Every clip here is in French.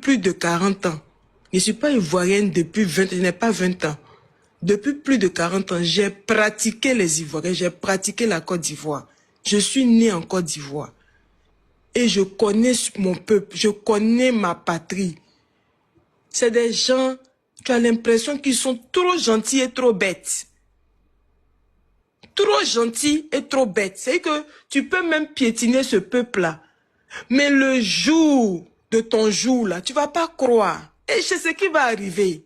plus de 40 ans. Je ne suis pas ivoirienne depuis 20 ans, je n'ai pas 20 ans. Depuis plus de 40 ans, j'ai pratiqué les Ivoiriens, j'ai pratiqué la Côte d'Ivoire. Je suis née en Côte d'Ivoire. Et je connais mon peuple, je connais ma patrie. C'est des gens, tu as l'impression qu'ils sont trop gentils et trop bêtes. Trop gentils et trop bêtes. C'est que tu peux même piétiner ce peuple-là. Mais le jour de ton jour, là, tu ne vas pas croire. Et c'est ce qui va arriver.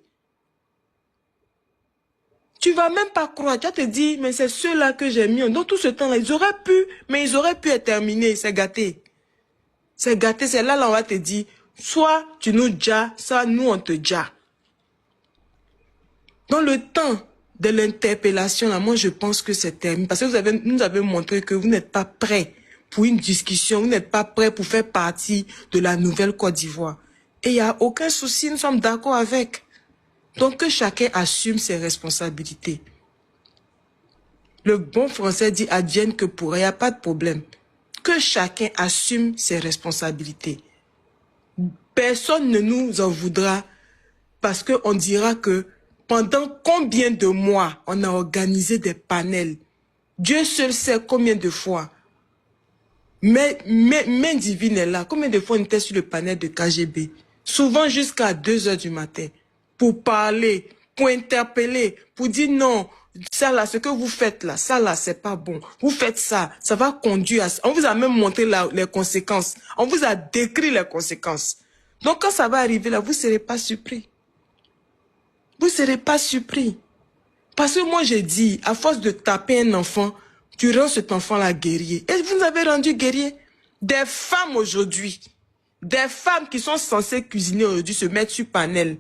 Tu ne vas même pas croire. Tu vas te dire, mais c'est ceux-là que j'ai mis. Dans tout ce temps-là, ils auraient pu, mais ils auraient pu être terminés. C'est gâté. C'est gâté. C'est là, on va te dire, soit tu nous djas, soit nous, on te dja. Dans le temps de l'interpellation, là, moi, je pense que c'est terminé. Parce que vous nous avez montré que vous n'êtes pas prêts pour une discussion. Vous n'êtes pas prêts pour faire partie de la nouvelle Côte d'Ivoire. Et il n'y a aucun souci, nous sommes d'accord avec. Donc, que chacun assume ses responsabilités. Le bon français dit advienne que pourra, il n'y a pas de problème. Que chacun assume ses responsabilités. Personne ne nous en voudra parce qu'on dira que pendant combien de mois on a organisé des panels. Dieu seul sait combien de fois. Mais main divine est là. Combien de fois on était sur le panel de KGB? Souvent jusqu'à 2 h du matin. Pour parler, pour interpeller, pour dire non, ça là, ce que vous faites là, ça là, c'est pas bon. Vous faites ça, ça va conduire à ça. On vous a même montré les conséquences. On vous a décrit les conséquences. Donc quand ça va arriver là, vous ne serez pas surpris. Vous ne serez pas surpris. Parce que moi j'ai dit, à force de taper un enfant, tu rends cet enfant-là guerrier. Et vous nous avez rendu guerrier. Des femmes aujourd'hui, des femmes qui sont censées cuisiner aujourd'hui, se mettre sur panel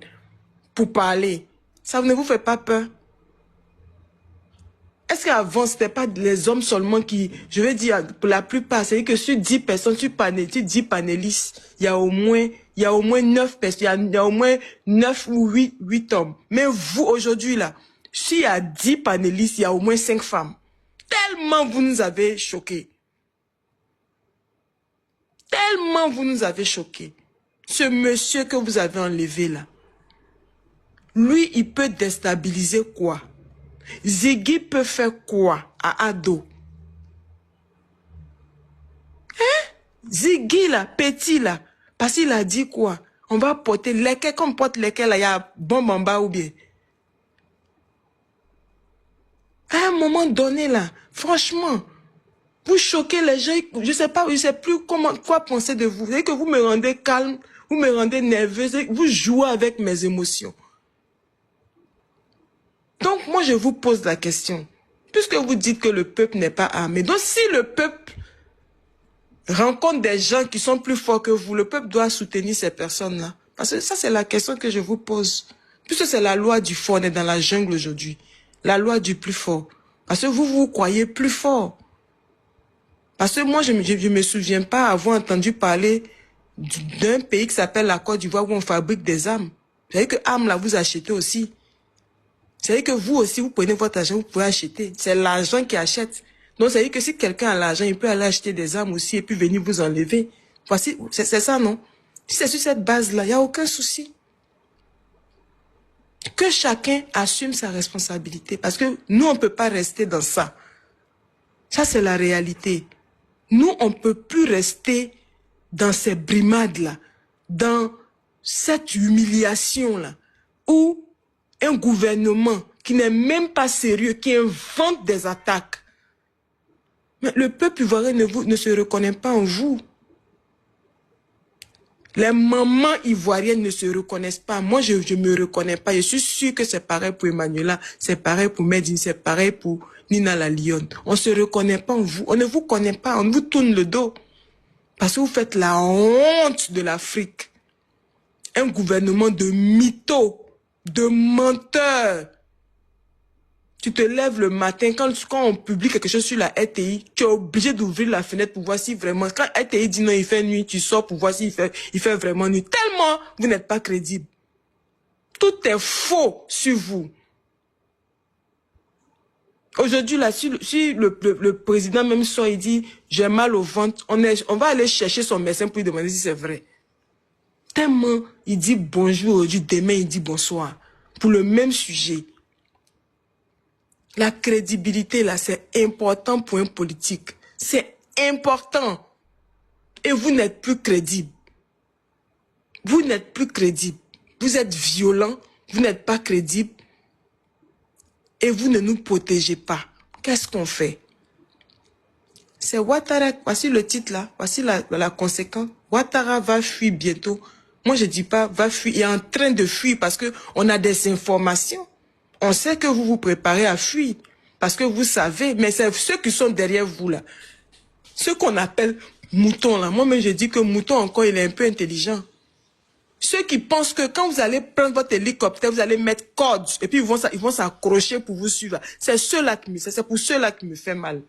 pour parler. Ça ne vous fait pas peur? Est-ce qu'avant, ce n'était pas les hommes seulement qui, je vais dire, pour la plupart, c'est-à-dire que sur 10 personnes, sur 10 panélistes, il y a au moins 9 personnes, il y a au moins 9 ou 8 hommes. Mais vous, aujourd'hui, là, s'il y a 10 panélistes, il y a au moins 5 femmes. Tellement vous nous avez choqués. Tellement vous nous avez choqués. Ce monsieur que vous avez enlevé là, lui, il peut déstabiliser quoi? Ziggy peut faire quoi à Ado? Hein? Ziggy là, petit là, parce qu'il a dit quoi? On va porter lesquels, comme porte lesquels là, il y a bombe en bas ou bien? À un moment donné là, franchement, vous choquez les gens, je sais plus quoi penser de vous. Vous savez que vous me rendez calme, vous me rendez nerveuse, vous jouez avec mes émotions. Donc, moi, je vous pose la question. Puisque vous dites que le peuple n'est pas armé. Donc, si le peuple rencontre des gens qui sont plus forts que vous, le peuple doit soutenir ces personnes-là. Parce que ça, c'est la question que je vous pose. Puisque c'est la loi du fort, on est dans la jungle aujourd'hui. La loi du plus fort. Parce que vous croyez plus fort. Parce que moi, je me souviens pas avoir entendu parler d'un pays qui s'appelle la Côte d'Ivoire où on fabrique des armes. Vous savez que armes, là, vous achetez aussi. Vous savez que vous aussi, vous prenez votre argent, vous pouvez acheter. C'est l'argent qui achète. Donc, ça veut dire que si quelqu'un a l'argent, il peut aller acheter des armes aussi et puis venir vous enlever. Voici, c'est ça, non? Si c'est sur cette base-là, il n'y a aucun souci. Que chacun assume sa responsabilité. Parce que nous, on ne peut pas rester dans ça. Ça, c'est la réalité. Nous, on ne peut plus rester dans ces brimades-là, dans cette humiliation-là, où un gouvernement qui n'est même pas sérieux, qui invente des attaques. Mais le peuple ivoirien ne se reconnaît pas en vous. Les mamans ivoiriennes ne se reconnaissent pas. Moi, je ne me reconnais pas. Je suis sûre que c'est pareil pour Emmanuela, c'est pareil pour Medine, c'est pareil pour Nina la Lionne. On ne se reconnaît pas en vous. On ne vous connaît pas. On vous tourne le dos. Parce que vous faites la honte de l'Afrique. Un gouvernement de mythos, de menteurs. Tu te lèves le matin, quand on publie quelque chose sur la RTI, tu es obligé d'ouvrir la fenêtre pour voir si vraiment... Quand RTI dit non, il fait nuit, tu sors pour voir s'il fait vraiment nuit. Tellement vous n'êtes pas crédible. Tout est faux sur vous. Aujourd'hui, là, si le président même sort, il dit « j'ai mal au ventre », on va aller chercher son médecin pour lui demander si c'est vrai. Tellement il dit bonjour aujourd'hui, demain il dit bonsoir. Pour le même sujet. La crédibilité, là, c'est important pour un politique. C'est important. Et vous n'êtes plus crédible. Vous n'êtes plus crédible. Vous êtes violent, vous n'êtes pas crédible. Et vous ne nous protégez pas. Qu'est-ce qu'on fait? C'est Ouattara, voici le titre là, voici la conséquence. Ouattara va fuir bientôt. Moi je dis pas va fuir, il est en train de fuir parce que on a des informations. On sait que vous vous préparez à fuir parce que vous savez, mais c'est ceux qui sont derrière vous là. Ceux qu'on appelle moutons là. Moi-même je dis que mouton encore il est un peu intelligent. Ceux qui pensent que quand vous allez prendre votre hélicoptère, vous allez mettre code et puis ils vont s'accrocher pour vous suivre. C'est pour ceux-là qui me fait mal.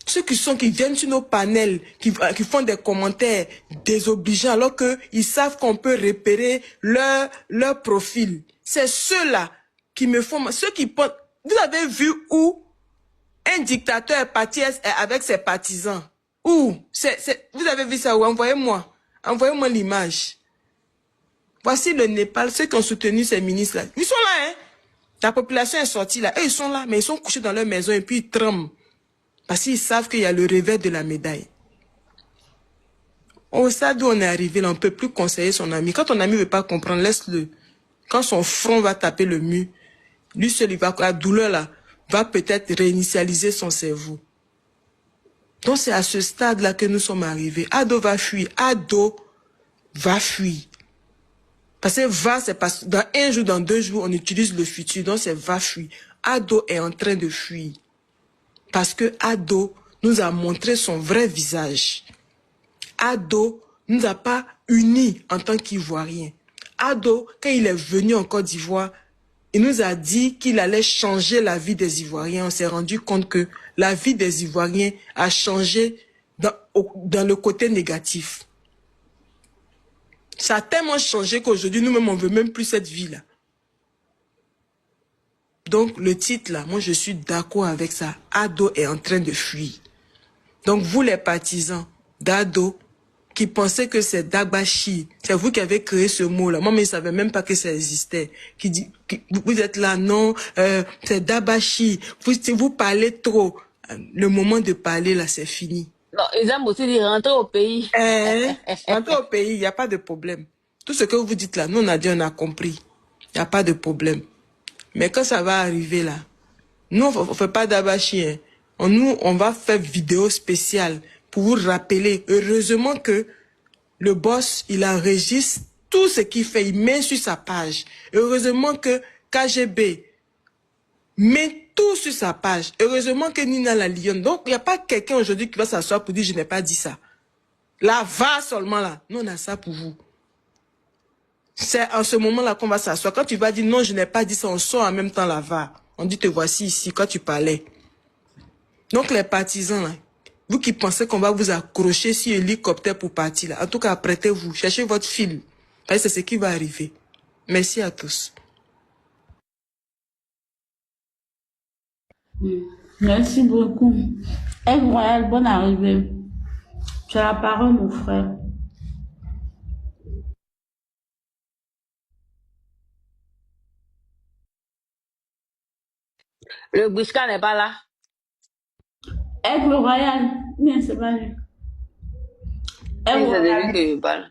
Ceux qui viennent sur nos panels, qui font des commentaires désobligeants alors qu'ils savent qu'on peut repérer leur profil. C'est ceux-là qui me font mal. Ceux qui pensent, vous avez vu où un dictateur est parti avec ses partisans? Où? Vous avez vu ça où? Envoyez-moi. Envoyez-moi l'image. Voici le Népal, ceux qui ont soutenu ces ministres-là. Ils sont là, hein. La population est sortie là. Eux, ils sont là, mais ils sont couchés dans leur maison et puis ils tremblent. Parce qu'ils savent qu'il y a le revers de la médaille. Au stade où on est arrivé, là, on ne peut plus conseiller son ami. Quand ton ami ne veut pas comprendre, laisse-le. Quand son front va taper le mur, lui seul, la douleur là, va peut-être réinitialiser son cerveau. Donc c'est à ce stade-là que nous sommes arrivés. Ado va fuir. Ado va fuir. Parce que va, c'est parce que dans un jour, dans 2 jours, on utilise le futur. Donc c'est va fuir. Ado est en train de fuir. Parce que Ado nous a montré son vrai visage. Ado ne nous a pas unis en tant qu'Ivoiriens. Ado, quand il est venu en Côte d'Ivoire, il nous a dit qu'il allait changer la vie des Ivoiriens. On s'est rendu compte que la vie des Ivoiriens a changé dans le côté négatif. Ça a tellement changé qu'aujourd'hui, nous-mêmes, on ne veut même plus cette vie-là. Donc, le titre, là, moi, je suis d'accord avec ça. Ado est en train de fuir. Donc, vous, les partisans d'Ado, qui pensaient que c'est Dabashi, c'est vous qui avez créé ce mot-là. Moi, mais je ne savais même pas que ça existait. Vous êtes là, non, c'est Dabashi. Vous parlez trop. Le moment de parler, là, c'est fini. Non, ils aiment aussi dire rentrer au pays. Rentrer au pays, il n'y a pas de problème. Tout ce que vous dites là, nous, on a dit, on a compris. Il n'y a pas de problème. Mais quand ça va arriver là, nous, on ne fait pas Dabashi. Hein. On va faire vidéo spéciale pour vous rappeler. Heureusement que le boss, il enregistre tout ce qu'il fait. Il met sur sa page. Heureusement que KGB met tout sur sa page. Heureusement que Nina la lionne. Donc, il n'y a pas quelqu'un aujourd'hui qui va s'asseoir pour dire « je n'ai pas dit ça ». Là, va seulement là. Nous, on a ça pour vous. C'est en ce moment-là qu'on va s'asseoir. Quand tu vas dire « non, je n'ai pas dit ça », on sort en même temps la va. On dit « te voici ici » quand tu parlais. Donc, les partisans, là, vous qui pensez qu'on va vous accrocher sur hélicoptère pour partir, là, en tout cas, apprêtez-vous, cherchez votre fil. Parce que c'est ce qui va arriver. Merci à tous. Merci beaucoup. Royal, bonne arrivée. Tu as la parole, mon frère. Le Bouchka n'est pas là. Aigle Royal, bien, c'est pas lui. C'est de lui que je parle.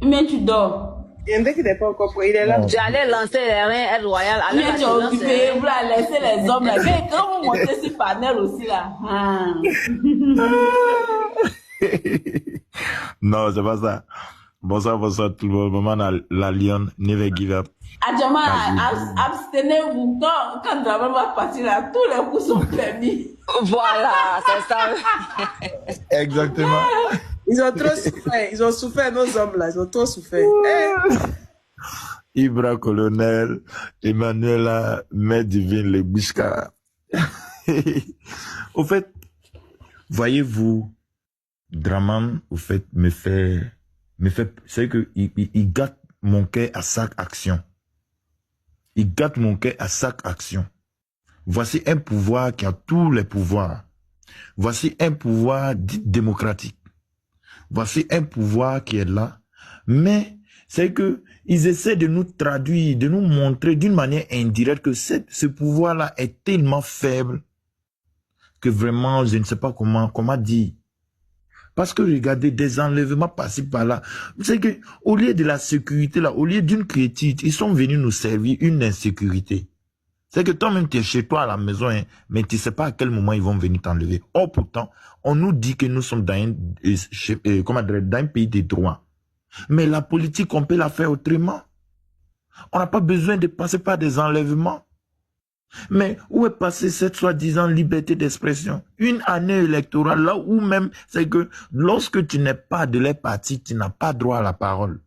Mais tu dors. Il y en a qui n'est pas encore prêt, il est là. J'allais lancer les reins Aide Royal. Mais tu es occupé, vous la laissez les hommes là. Mais quand vous montez sur panel aussi là. Non, c'est pas ça. Bonsoir tout le monde. Maman, la lionne, never give up. Actuellement, abstenez-vous. Quand Draman va partir là, tous les coups sont permis. Voilà, c'est ça. Exactement. Ils ont trop souffert. Ils ont souffert, nos hommes là. Ils ont trop souffert. Ibra Colonel, Emmanuela, Mère Divine, le Bishka. Au fait, voyez-vous, Draman, au fait, c'est que il gâte mon cœur à chaque action. Il gâte mon cœur à chaque action. Voici un pouvoir qui a tous les pouvoirs. Voici un pouvoir dit démocratique. Voici un pouvoir qui est là, Mais c'est que ils essaient de nous traduire, de nous montrer d'une manière indirecte que ce pouvoir-là est tellement faible que vraiment, je ne sais pas comment dire. Parce que regardez, des enlèvements par-ci par-là. C'est que au lieu de la sécurité, là, au lieu d'une quiétude, ils sont venus nous servir une insécurité. C'est que toi-même, tu es chez toi à la maison, hein, mais tu ne sais pas à quel moment ils vont venir t'enlever. Or, pourtant, on nous dit que nous sommes dans un pays des droits. Mais la politique, on peut la faire autrement. On n'a pas besoin de passer par des enlèvements. Mais où est passée cette soi-disant liberté d'expression? Une année électorale, là où même, c'est que lorsque tu n'es pas de leur parti, tu n'as pas droit à la parole.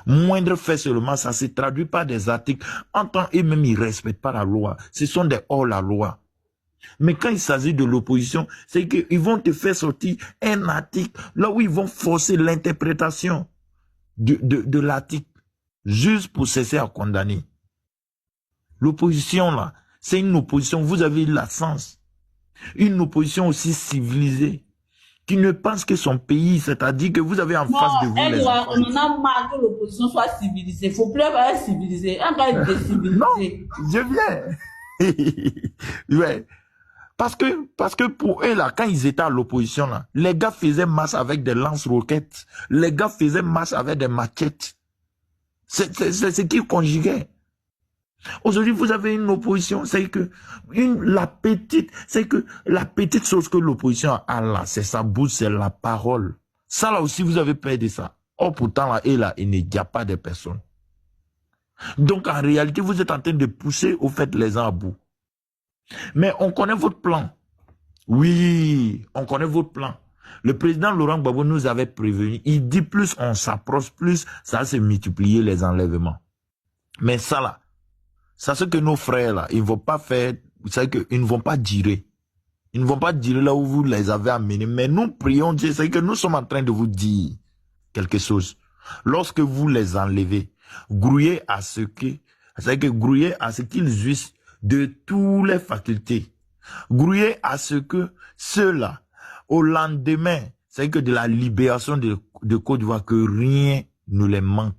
Moindre fait seulement, ça se traduit par des articles. En tant eux-mêmes, ils ne respectent pas la loi. Ce sont des hors-la-loi. Mais quand il s'agit de l'opposition, c'est qu'ils vont te faire sortir un article, là où ils vont forcer l'interprétation de l'article, juste pour cesser à condamner. L'opposition, là, c'est une opposition, vous avez la sens. Une opposition aussi civilisée, qui ne pense que son pays, c'est-à-dire que vous avez en face de vous les enfants. On a marre que l'opposition soit civilisée. Il ne faut plus être civilisé. On va être décivilisé. Non, je viens. Ouais. Parce que pour eux, là, quand ils étaient à l'opposition, là, les gars faisaient masse avec des lance-roquettes. Les gars faisaient masse avec des machettes. C'est ce qu'ils conjuguaient. Aujourd'hui, vous avez une opposition, c'est que la petite chose que l'opposition a là, c'est sa bouche, c'est la parole. Ça là aussi, vous avez peur de ça. Or pourtant là, il n'y a pas de personnes. Donc en réalité, vous êtes en train de pousser au fait les gens à bout. Mais on connaît votre plan. Oui, on connaît votre plan. Le président Laurent Gbagbo nous avait prévenu. Il dit plus on s'approche, plus ça va se multiplier les enlèvements. Mais ça là, c'est ce que nos frères là, ils ne vont pas faire, c'est qu'ils ne vont pas tirer. Ils ne vont pas tirer là où vous les avez amenés. Mais nous prions Dieu, c'est que nous sommes en train de vous dire quelque chose. Lorsque vous les enlevez, grouillez à ce qu'ils jouissent de toutes les facultés. Grouillez à ce que ceux-là, au lendemain, c'est que de la libération de Côte d'Ivoire, que rien ne les manque.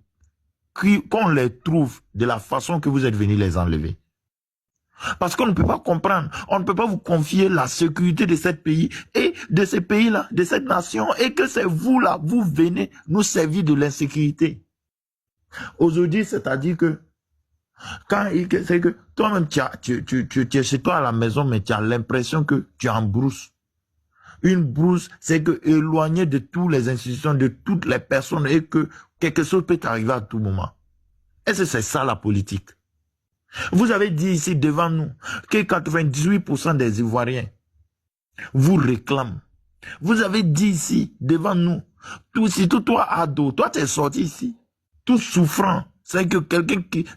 Qu'on les trouve de la façon que vous êtes venus les enlever. Parce qu'on ne peut pas comprendre, on ne peut pas vous confier la sécurité de ce pays et de ces pays-là, de cette nation, et que c'est vous là, vous venez nous servir de l'insécurité. Aujourd'hui, c'est-à-dire que c'est que toi-même tu es chez toi à la maison, mais tu as l'impression que tu es en brousse. Une brousse, c'est que éloigné de toutes les institutions, de toutes les personnes, et que quelque chose peut arriver à tout moment. Est-ce que c'est ça la politique? Vous avez dit ici devant nous que 98% des Ivoiriens vous réclament. Vous avez dit ici devant nous, surtout toi ado, toi tu es sorti ici, tout souffrant. C'est que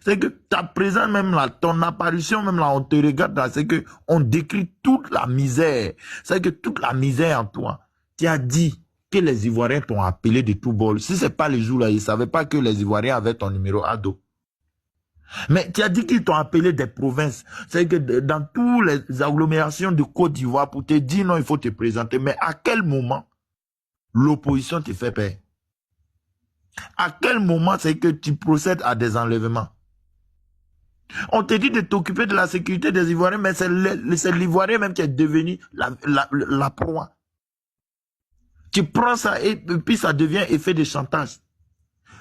c'est que ta présence même là, ton apparition même là, on te regarde là, c'est que on décrit toute la misère. C'est que toute la misère en toi. Tu as dit que les Ivoiriens t'ont appelé de tout bol. Si c'est pas les jours là, ils savaient pas que les Ivoiriens avaient ton numéro ado. Mais tu as dit qu'ils t'ont appelé des provinces. C'est que dans toutes les agglomérations de Côte d'Ivoire pour te dire non, il faut te présenter. Mais à quel moment l'opposition te fait peur? À quel moment c'est que tu procèdes à des enlèvements? On te dit de t'occuper de la sécurité des Ivoiriens, mais c'est l'Ivoirien même qui est devenu la proie. Tu prends ça et puis ça devient effet de chantage.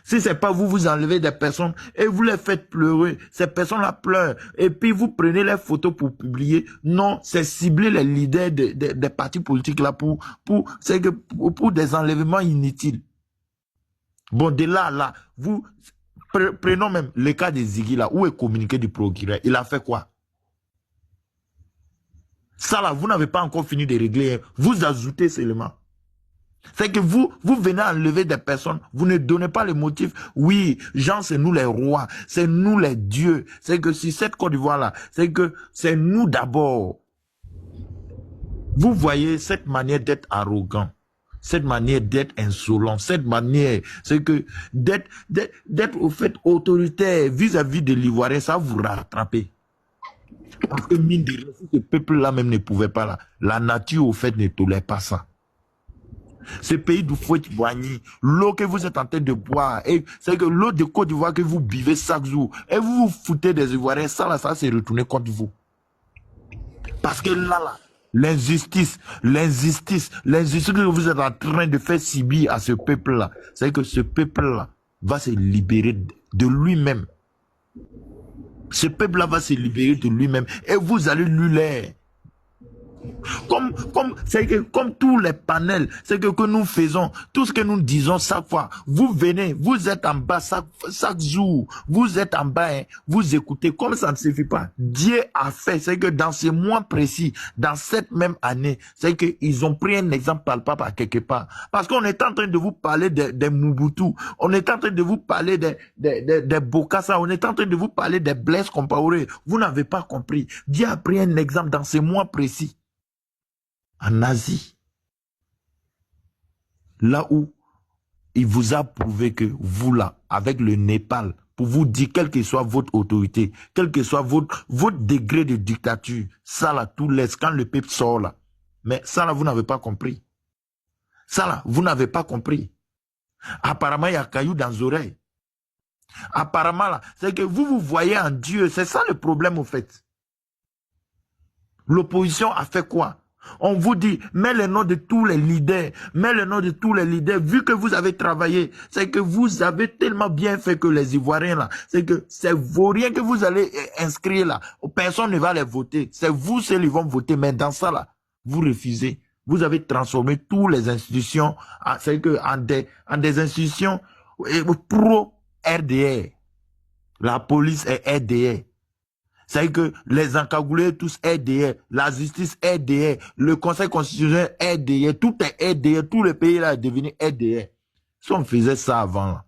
Si c'est pas vous, vous enlevez des personnes et vous les faites pleurer. Ces personnes-là pleurent. Et puis vous prenez les photos pour publier. Non, c'est cibler les leaders des partis politiques là pour des enlèvements inutiles. Bon, de là, vous prenons même le cas de Ziggy là, où est communiqué du progrès. Il a fait quoi? Ça là, vous n'avez pas encore fini de régler. Vous ajoutez seulement. C'est que vous venez enlever des personnes, vous ne donnez pas le motif. Oui, Jean, c'est nous les rois, c'est nous les dieux. C'est que si cette Côte d'Ivoire là, c'est que c'est nous d'abord. Vous voyez cette manière d'être arrogant. Cette manière d'être insolent, cette manière, c'est que d'être au fait autoritaire vis-à-vis de l'Ivoirien, ça vous rattraper. Parce que mine de rien, ce peuple-là même ne pouvait pas là. La nature au fait ne tolère pas ça. Ce pays du Fouet-Boigny, l'eau que vous êtes en train de boire, c'est que l'eau de Côte d'Ivoire que vous buvez chaque jour, et vous vous foutez des Ivoiriens, ça s'est retourné contre vous. Parce que là, l'injustice que vous êtes en train de faire subir à ce peuple-là, c'est que ce peuple-là va se libérer de lui-même. Ce peuple-là va se libérer de lui-même et vous allez lui l'air. Comme tous les panels, c'est que nous faisons, tout ce que nous disons chaque fois, vous venez, vous êtes en bas chaque jour, vous êtes en bas, hein, vous écoutez, comme ça ne suffit pas. Dieu a fait, c'est que dans ce mois précis, dans cette même année, c'est qu'ils ont pris un exemple palpable à quelque part. Parce qu'on est en train de vous parler des Mobutu, on est en train de vous parler des Bokassa, on est en train de vous parler des Blaise Compaoré. Vous n'avez pas compris. Dieu a pris un exemple dans ce mois précis. En Asie, là où il vous a prouvé que vous là, avec le Népal, pour vous dire quelle que soit votre autorité, quel que soit votre degré de dictature, ça là, tout laisse quand le peuple sort là. Mais ça là, vous n'avez pas compris. Ça là, vous n'avez pas compris. Apparemment, il y a caillou dans les oreilles. Apparemment là, c'est que vous voyez en Dieu, c'est ça le problème au fait. L'opposition a fait quoi? On vous dit, mets le nom de tous les leaders, mets le nom de tous les leaders, vu que vous avez travaillé, c'est que vous avez tellement bien fait que les Ivoiriens là, c'est que c'est vaurien que vous allez inscrire là, personne ne va les voter, c'est vous seuls qui vont voter, mais dans ça là, vous refusez, vous avez transformé toutes les institutions, c'est que en des institutions pro-RDR, la police est RDR. C'est que les encagoulés tous RDR, la justice RDR, le conseil constitutionnel RDR, tout est RDR, tout le pays là est devenu RDR. Si on faisait ça avant,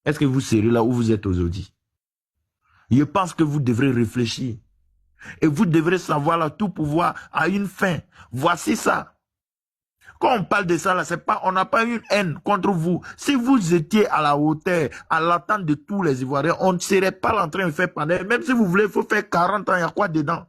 est-ce que vous serez là où vous êtes aujourd'hui? Je pense que vous devrez réfléchir. Et vous devrez savoir là, tout pouvoir a une fin. Voici ça. Quand on parle de ça, là, c'est pas, on n'a pas une haine contre vous. Si vous étiez à la hauteur, à l'attente de tous les Ivoiriens, on ne serait pas en train de faire panel. Même si vous voulez, il faut faire 40 ans, il y a quoi dedans?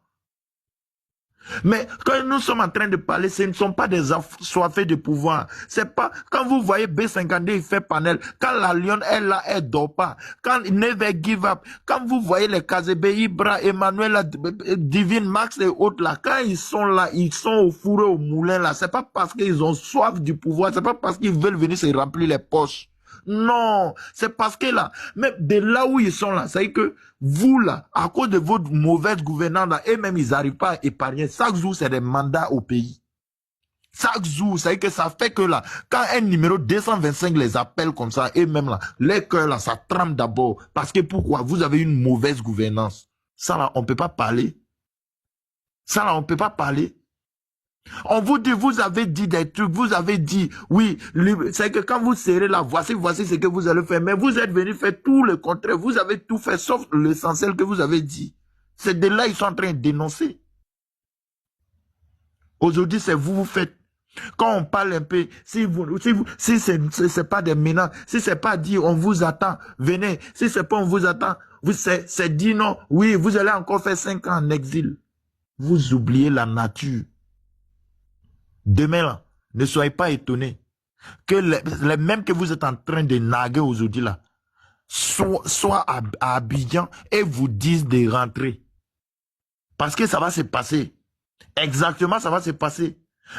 Mais quand nous sommes en train de parler, ce ne sont pas des assoiffés de pouvoir. C'est pas, quand vous voyez B52, il fait panel, quand la Lyon est là, elle dort pas. Quand Never Give Up, quand vous voyez les KZB, Ibra, Emmanuel, Divine Max et autres là, quand ils sont là, ils sont au four et au moulin là, c'est pas parce qu'ils ont soif du pouvoir, c'est pas parce qu'ils veulent venir se remplir les poches. Non, c'est parce que là, même de là où ils sont là, c'est que vous là, à cause de votre mauvaise gouvernance là, et même ils n'arrivent pas à épargner. Chaque jour, c'est des mandats au pays. Chaque jour, c'est que ça fait que là, quand un numéro 225 les appelle comme ça, et même là, les cœurs là, ça tremble d'abord. Parce que pourquoi? Vous avez une mauvaise gouvernance. Ça là, on ne peut pas parler. Ça là, on ne peut pas parler. On vous dit, vous avez dit des trucs, vous avez dit, oui, c'est que quand vous serez là, voici ce que vous allez faire. Mais vous êtes venu faire tout le contraire. Vous avez tout fait, sauf l'essentiel que vous avez dit. C'est de là ils sont en train de dénoncer. Aujourd'hui, c'est vous faites. Quand on parle un peu, si c'est pas des menaces, si c'est pas dit on vous attend, venez. Si c'est pas on vous attend, c'est dit non, oui, vous allez encore faire 5 ans en exil. Vous oubliez la nature. Demain, là, ne soyez pas étonnés que les mêmes que vous êtes en train de naguer aujourd'hui, là, soient à Abidjan et vous disent de rentrer. Parce que ça va se passer. Exactement, ça va se passer.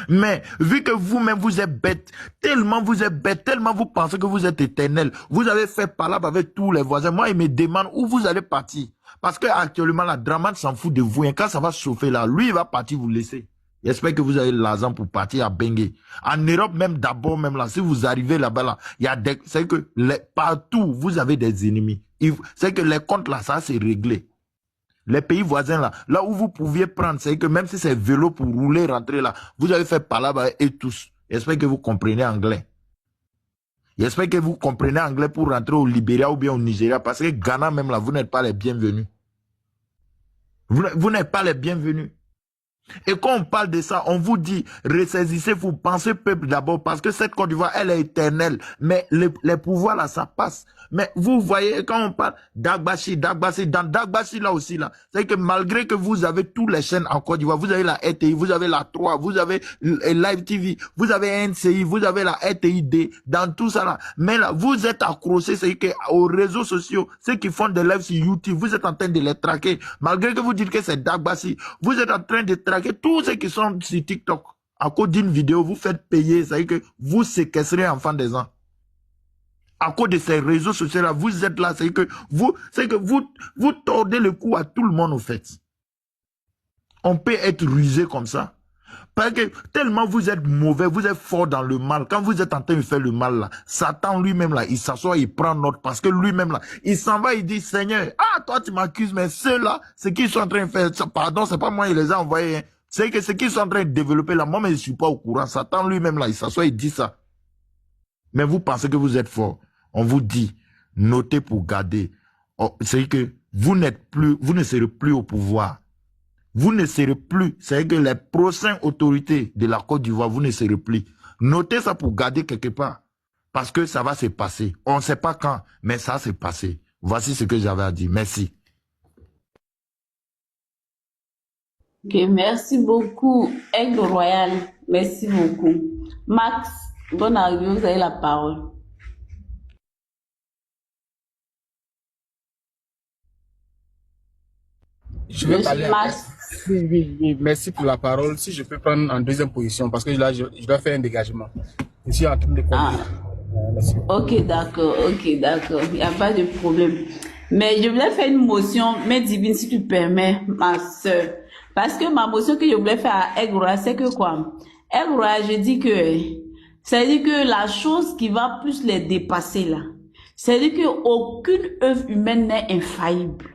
Mais, vu que vous-même, vous êtes bête, tellement vous êtes bête, tellement vous pensez que vous êtes éternel, vous avez fait palabre avec tous les voisins. Moi, ils me demandent où vous allez partir. Parce que actuellement, la Draman s'en fout de vous. Et quand ça va chauffer là, lui, il va partir vous laisser. J'espère que vous avez l'argent pour partir à Bengue. En Europe, même d'abord, même là, si vous arrivez là-bas, là, il y a des, c'est que partout, vous avez des ennemis. C'est que les comptes là, ça c'est réglé. Les pays voisins là, là où vous pouviez prendre, c'est que même si c'est vélo pour rouler, rentrer là, vous avez fait palabre et tous. J'espère que vous comprenez anglais. J'espère que vous comprenez anglais pour rentrer au Libéria ou bien au Nigeria, parce que Ghana même là, vous n'êtes pas les bienvenus. Vous n'êtes pas les bienvenus. Et quand on parle de ça, on vous dit, ressaisissez-vous, pensez peuple d'abord, parce que cette Côte d'Ivoire, elle est éternelle. Mais les pouvoirs là, ça passe. Mais vous voyez, quand on parle d'Agbashi, dans Dagbashi là aussi, là, c'est que malgré que vous avez toutes les chaînes en Côte d'Ivoire, vous avez la RTI, vous avez la 3, vous avez Live TV, vous avez NCI, vous avez la RTID, dans tout ça là. Mais là, vous êtes accrochés, c'est que aux réseaux sociaux, ceux qui font des lives sur YouTube, vous êtes en train de les traquer. Malgré que vous dites que c'est Dagbashi, vous êtes en train de traquer tous ceux qui sont sur TikTok. À cause d'une vidéo, vous faites payer, c'est-à-dire que vous séquestrez enfants des gens. À cause de ces réseaux sociaux là, vous êtes là, c'est que vous tordez le cou à tout le monde, au fait. On peut être rusé comme ça. Parce que tellement vous êtes mauvais, vous êtes fort dans le mal. Quand vous êtes en train de faire le mal là, Satan lui-même là, il s'assoit, il prend note. Parce que lui-même là, il s'en va, il dit, Seigneur, ah, toi tu m'accuses, mais ceux-là, ce qu'ils sont en train de faire, pardon, c'est pas moi, il les a envoyés. Hein. C'est que ce qu'ils sont en train de développer là, moi, mais je suis pas au courant. Satan lui-même là, il s'assoit, il dit ça. Mais vous pensez que vous êtes fort. On vous dit, notez pour garder. Oh, c'est que vous n'êtes plus, vous ne serez plus au pouvoir. Vous ne serez plus. C'est que les prochaines autorités de la Côte d'Ivoire, vous ne serez plus. Notez ça pour garder quelque part. Parce que ça va se passer. On ne sait pas quand, mais ça s'est passé. Voici ce que j'avais à dire. Merci. Ok, merci beaucoup, Aigle Royal. Merci beaucoup. Max, bonne arrivée, vous avez la parole. Je vais parler. Max. Oui, merci pour la parole. Si je peux prendre en deuxième position, parce que là, je dois faire un dégagement. Je suis en train de conduire. Merci. Ok, d'accord, il n'y a pas de problème. Mais je voulais faire une motion, mais divine, si tu permets, ma soeur. Parce que ma motion que je voulais faire à Aigle, c'est que quoi? Aigle, je dis que, c'est-à-dire que la chose qui va plus les dépasser là, c'est-à-dire qu'aucune œuvre humaine n'est infaillible.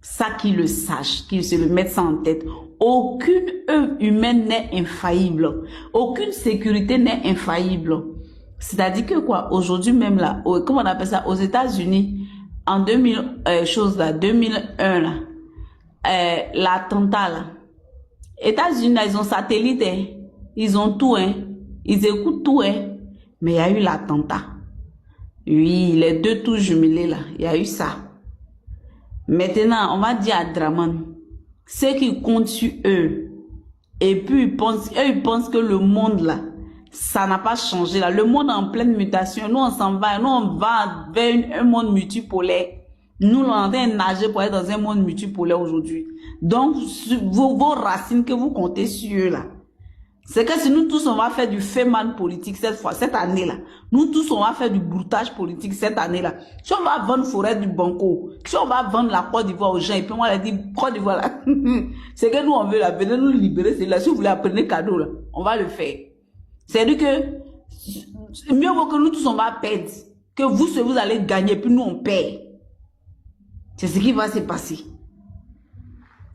Ça qu'ils le sachent, qu'ils se le mettent ça en tête. Aucune œuvre humaine n'est infaillible. Aucune sécurité n'est infaillible. C'est-à-dire que quoi, aujourd'hui même là, comment on appelle ça, aux États-Unis, en 2001 là, l'attentat là, États-Unis, ils ont satellite, hein, ils ont tout, hein, ils écoutent tout, hein, mais il y a eu l'attentat. Oui, les deux tout jumelés là, il y a eu ça. Maintenant, on va dire à Draman, ceux qui comptent sur eux, et puis ils pensent que le monde là, ça n'a pas changé là. Le monde est en pleine mutation. Nous, on s'en va, nous, on va vers un monde multipolaire. Nous, on est en train de nager pour être dans un monde multipolaire aujourd'hui. Donc, vos racines que vous comptez sur eux là, c'est que si nous tous on va faire du fait-man politique cette année-là, nous tous on va faire du broutage politique cette année-là. Si on va vendre forêt du Banco, si on va vendre la Côte d'Ivoire aux gens, et puis on va leur dire, Côte d'Ivoire là, c'est que nous on veut la venir nous libérer, c'est là, si vous voulez apprendre cadeau là, on va le faire. C'est-à-dire que, mieux vaut que nous tous on va perdre, que vous allez gagner, puis nous on perd. C'est ce qui va se passer.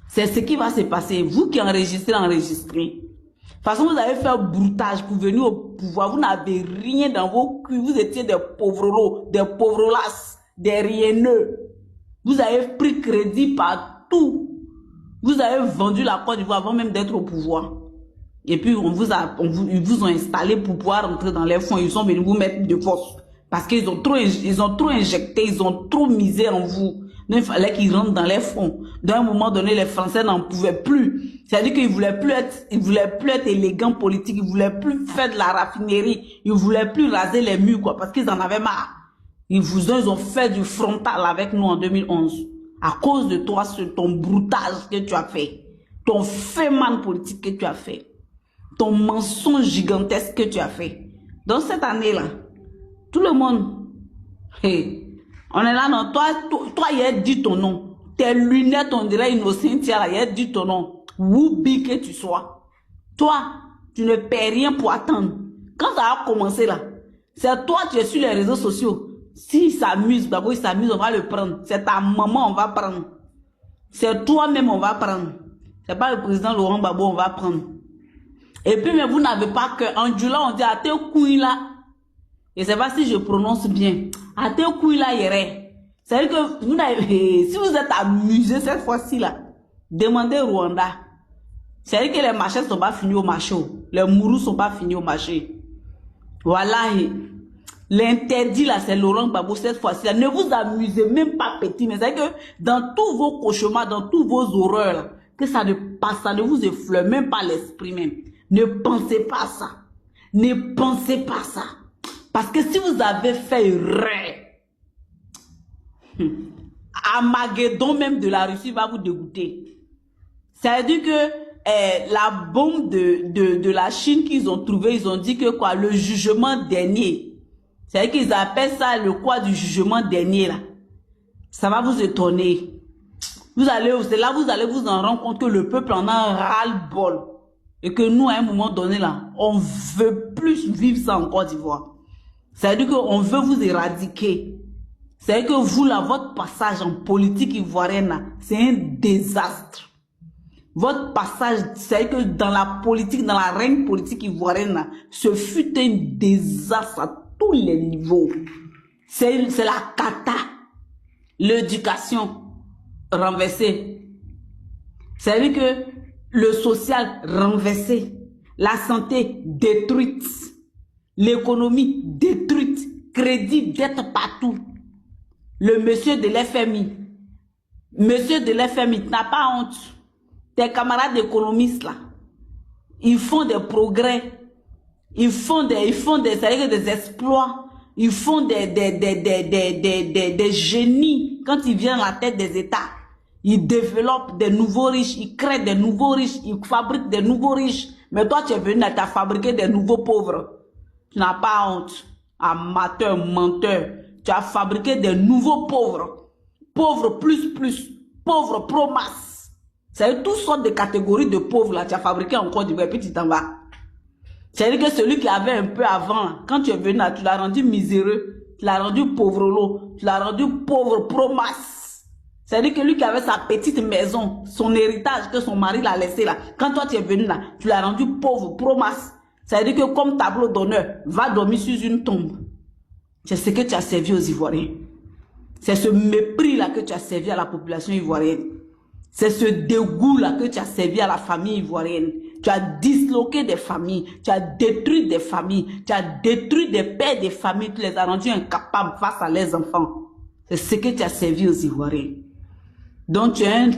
C'est ce qui va se passer. Vous qui enregistrez. De toute façon, vous avez fait un broutage pour venir au pouvoir. Vous n'avez rien dans vos culs. Vous étiez des pauvres lasses, des rieneux. Vous avez pris crédit partout. Vous avez vendu la Côte d'Ivoire avant même d'être au pouvoir. Et puis, ils vous ont installé pour pouvoir rentrer dans les fonds. Ils sont venus vous mettre de force. Parce qu'ils ont trop injecté, ils ont trop misé en vous. Donc, il fallait qu'ils rentrent dans les fonds. D'un moment donné, les Français n'en pouvaient plus. C'est-à-dire qu'ils voulaient plus être élégants politiques. Ils voulaient plus faire de la raffinerie. Ils voulaient plus raser les murs, quoi, parce qu'ils en avaient marre. Ils ont fait du frontal avec nous en 2011. À cause de toi, ton broutage que tu as fait. Ton fait-man politique que tu as fait. Ton mensonge gigantesque que tu as fait. Dans cette année-là, tout le monde, hey, on est là, non, toi, il a dit ton nom. Tes lunettes, on dirait innocent, il a dit ton nom. Woubi que tu sois. Toi, tu ne paies rien pour attendre. Quand ça a commencé là, c'est toi, tu es sur les réseaux sociaux. S'il s'amuse, d'abord il s'amuse, on va le prendre. C'est ta maman, on va prendre. C'est toi-même, on va prendre. C'est pas le président Laurent Gbagbo, on va prendre. Et puis, mais vous n'avez pas que, en Djoula, on dit, à tes couilles là. Et c'est pas si je prononce bien. À tes couilles là, yéré. C'est-à-dire que vous n'avez, si vous êtes amusé cette fois-ci là, demandez Rwanda. C'est-à-dire que les marchés ne sont pas finis au marché. Les mourous ne sont pas finis au marché. Voilà. L'interdit là, c'est Laurent Gbagbo cette fois-ci. Ne vous amusez même pas petit. Mais c'est que dans tous vos cauchemars, dans tous vos horreurs, là, que ça ne passe, ça ne vous effleure même pas l'esprit même. Ne pensez pas ça. Ne pensez pas ça. Parce que si vous avez fait erreur, Armageddon même de la Russie va vous dégoûter. Ça veut dire que la bombe de la Chine qu'ils ont trouvé, ils ont dit que quoi, le jugement dernier, c'est-à-dire qu'ils appellent ça le quoi du jugement dernier là. Ça va vous étonner. C'est là vous allez vous en rendre compte que le peuple en a ras-le-bol. Et que nous, à un moment donné là, on veut plus vivre ça en Côte d'Ivoire. Ça veut dire qu'on veut vous éradiquer. C'est que vous là, votre passage en politique ivoirienne, c'est un désastre. Votre passage, c'est que dans la politique, dans la règne politique ivoirienne, ce fut un désastre à tous les niveaux. C'est la cata. L'éducation renversée. C'est-à-dire que le social renversé. La santé détruite. L'économie détruite. Crédit d'être partout. Le monsieur de l'FMI. Monsieur de l'FMI, tu n'as pas honte. Tes camarades économistes là, ils font des progrès, ils font des exploits, ils font des génies quand ils viennent à la tête des États. Ils développent des nouveaux riches, ils créent des nouveaux riches, ils fabriquent des nouveaux riches. Mais toi, tu es venu à fabriquer des nouveaux pauvres. Tu n'as pas honte. Amateur, menteur. Tu as fabriqué des nouveaux pauvres. Pauvres plus, pauvres pro-masse. C'est toutes sortes de catégories de pauvres là, tu as fabriqué en Côte d'Ivoire et puis tu t'en vas. C'est-à-dire que celui qui avait un peu avant, là, quand tu es venu là, tu l'as rendu miséreux, tu l'as rendu pauvre, tu l'as rendu pauvre pro-masse. C'est-à-dire que lui qui avait sa petite maison, son héritage que son mari l'a laissé là, quand toi tu es venu là, tu l'as rendu pauvre pro-masse. C'est-à-dire que comme tableau d'honneur, va dormir sur une tombe. C'est ce que tu as servi aux Ivoiriens. C'est ce mépris là que tu as servi à la population ivoirienne. C'est ce dégoût-là que tu as servi à la famille ivoirienne. Tu as disloqué des familles, tu as détruit des familles, tu as détruit des pères des familles, tu les as rendus incapables face à leurs enfants. C'est ce que tu as servi aux Ivoiriens. Donc tu es un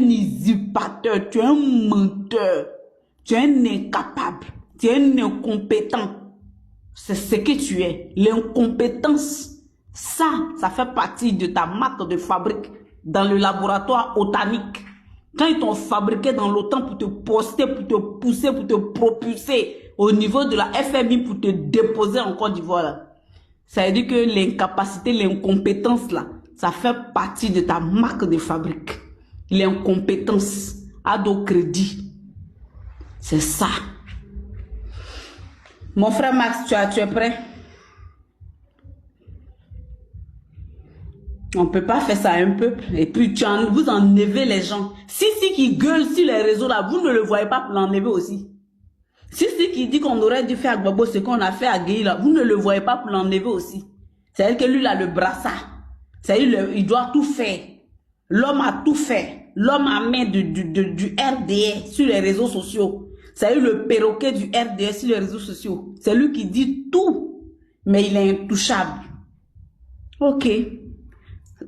usurpateur, tu es un menteur, tu es un incapable, tu es un incompétent. C'est ce que tu es. L'incompétence, ça fait partie de ta marque de fabrique. Dans le laboratoire otanique, quand ils t'ont fabriqué dans l'OTAN pour te poster, pour te pousser, pour te propulser au niveau de la FMI pour te déposer en Côte d'Ivoire, ça veut dire que l'incapacité, l'incompétence là, ça fait partie de ta marque de fabrique. L'incompétence à dos crédit. C'est ça. Mon frère Max, tu es prêt? On ne peut pas faire ça à un peuple. Et puis, vous enlevez les gens. Si qui gueule sur les réseaux là, vous ne le voyez pas pour l'enlever aussi. Si qui dit qu'on aurait dû faire à Gbagbo ce qu'on a fait à Gueye là, vous ne le voyez pas pour l'enlever aussi. C'est-à-dire que lui, il a le brassard. C'est-à-dire il doit tout faire. L'homme a tout fait. L'homme a main du RDR sur les réseaux sociaux. C'est-à-dire le perroquet du RDR sur les réseaux sociaux. C'est lui qui dit tout. Mais il est intouchable. Ok.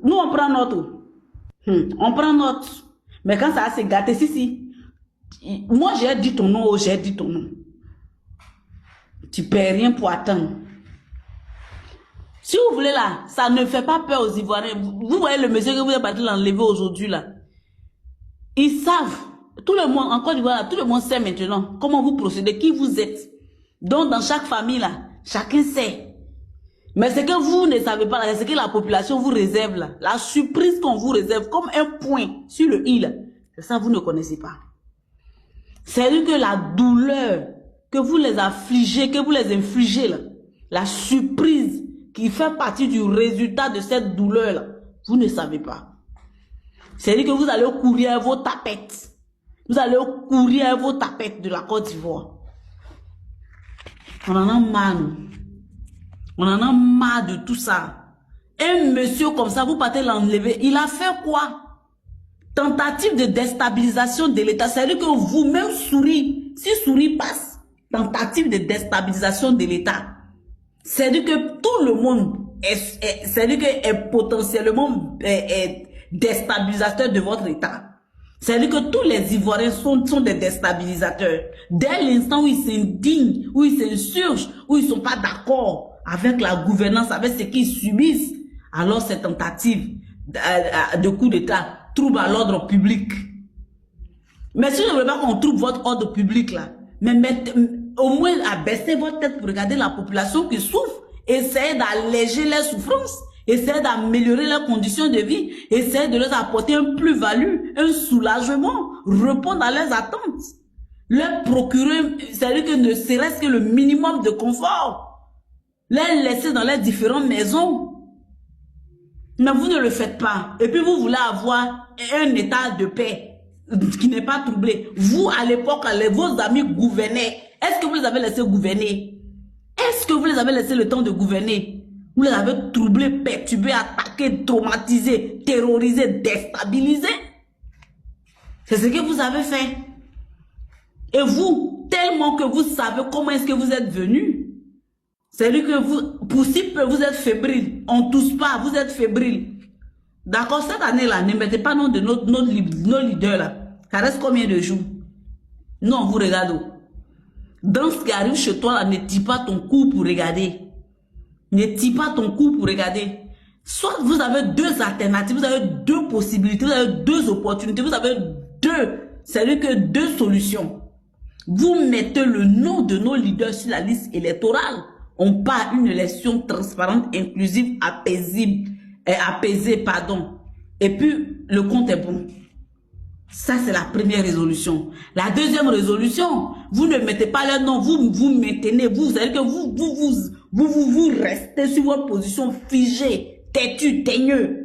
Nous, on prend notre. On prend notre. Mais quand ça s'est gâté, si. Moi, j'ai dit ton nom, j'ai dit ton nom. Tu perds rien pour attendre. Si vous voulez là, ça ne fait pas peur aux Ivoiriens. Vous voyez le monsieur que vous êtes parti l'enlever aujourd'hui là. Ils savent. Tout le monde, en Côte d'Ivoire, tout le monde sait maintenant comment vous procédez, qui vous êtes. Donc, dans chaque famille là, chacun sait. Mais ce que vous ne savez pas, c'est ce que la population vous réserve là. La surprise qu'on vous réserve comme un point sur le i là. C'est ça, vous ne connaissez pas. C'est-à-dire que la douleur que vous les affligez, que vous les infligez là, la surprise qui fait partie du résultat de cette douleur là, vous ne savez pas. C'est-à-dire que vous allez courir à vos tapettes. Vous allez courir à vos tapettes de la Côte d'Ivoire. On en a marre, nous. On en a marre de tout ça. Un monsieur comme ça, vous partez l'enlever. Il a fait quoi? Tentative de déstabilisation de l'État. C'est-à-dire que vous-même souris. Si souris passe, tentative de déstabilisation de l'État. C'est-à-dire que tout le monde est potentiellement déstabilisateur de votre État. C'est-à-dire que tous les Ivoiriens sont des déstabilisateurs. Dès l'instant où ils s'indignent, où ils s'insurgent, où ils ne sont pas d'accord avec la gouvernance, avec ce qu'ils subissent, alors ces tentatives de coup d'État troublent à l'ordre public. Mais si je ne veux pas qu'on trouble votre ordre public là, mais au moins abaissez votre tête pour regarder la population qui souffre, essayez d'alléger leurs souffrances, essayez d'améliorer leurs conditions de vie, essayez de leur apporter un plus-value, un soulagement, répondre à leurs attentes, leur procurer, c'est-à-dire que ne serait-ce que le minimum de confort, les laisser dans leurs différentes maisons. Mais vous ne le faites pas. Et puis vous voulez avoir un état de paix qui n'est pas troublé. Vous, à l'époque, vos amis gouvernaient. Est-ce que vous les avez laissés gouverner? Est-ce que vous les avez laissé le temps de gouverner? Vous les avez troublés, perturbés, attaqués, traumatisés, terrorisés, déstabilisés. C'est ce que vous avez fait. Et vous, tellement que vous savez comment est-ce que vous êtes venus, c'est-à-dire que vous, pour si peu, vous êtes fébrile. On ne tousse pas, vous êtes fébrile. D'accord, cette année-là, ne mettez pas nom de nos leaders là. Ça reste combien de jours? Non, vous regardez. Dans ce qui arrive chez toi, là, ne tire pas ton cou pour regarder. Ne tire pas ton cou pour regarder. Soit vous avez deux alternatives, vous avez deux possibilités, vous avez deux opportunités, vous avez c'est-à-dire que deux solutions. Vous mettez le nom de nos leaders sur la liste électorale. On part une élection transparente, inclusive, apaisée, pardon. Et puis, le compte est bon. Ça, c'est la première résolution. La deuxième résolution, vous ne mettez pas leur nom, vous maintenez, c'est-à-dire que vous restez sur votre position figée, têtu, teigneux.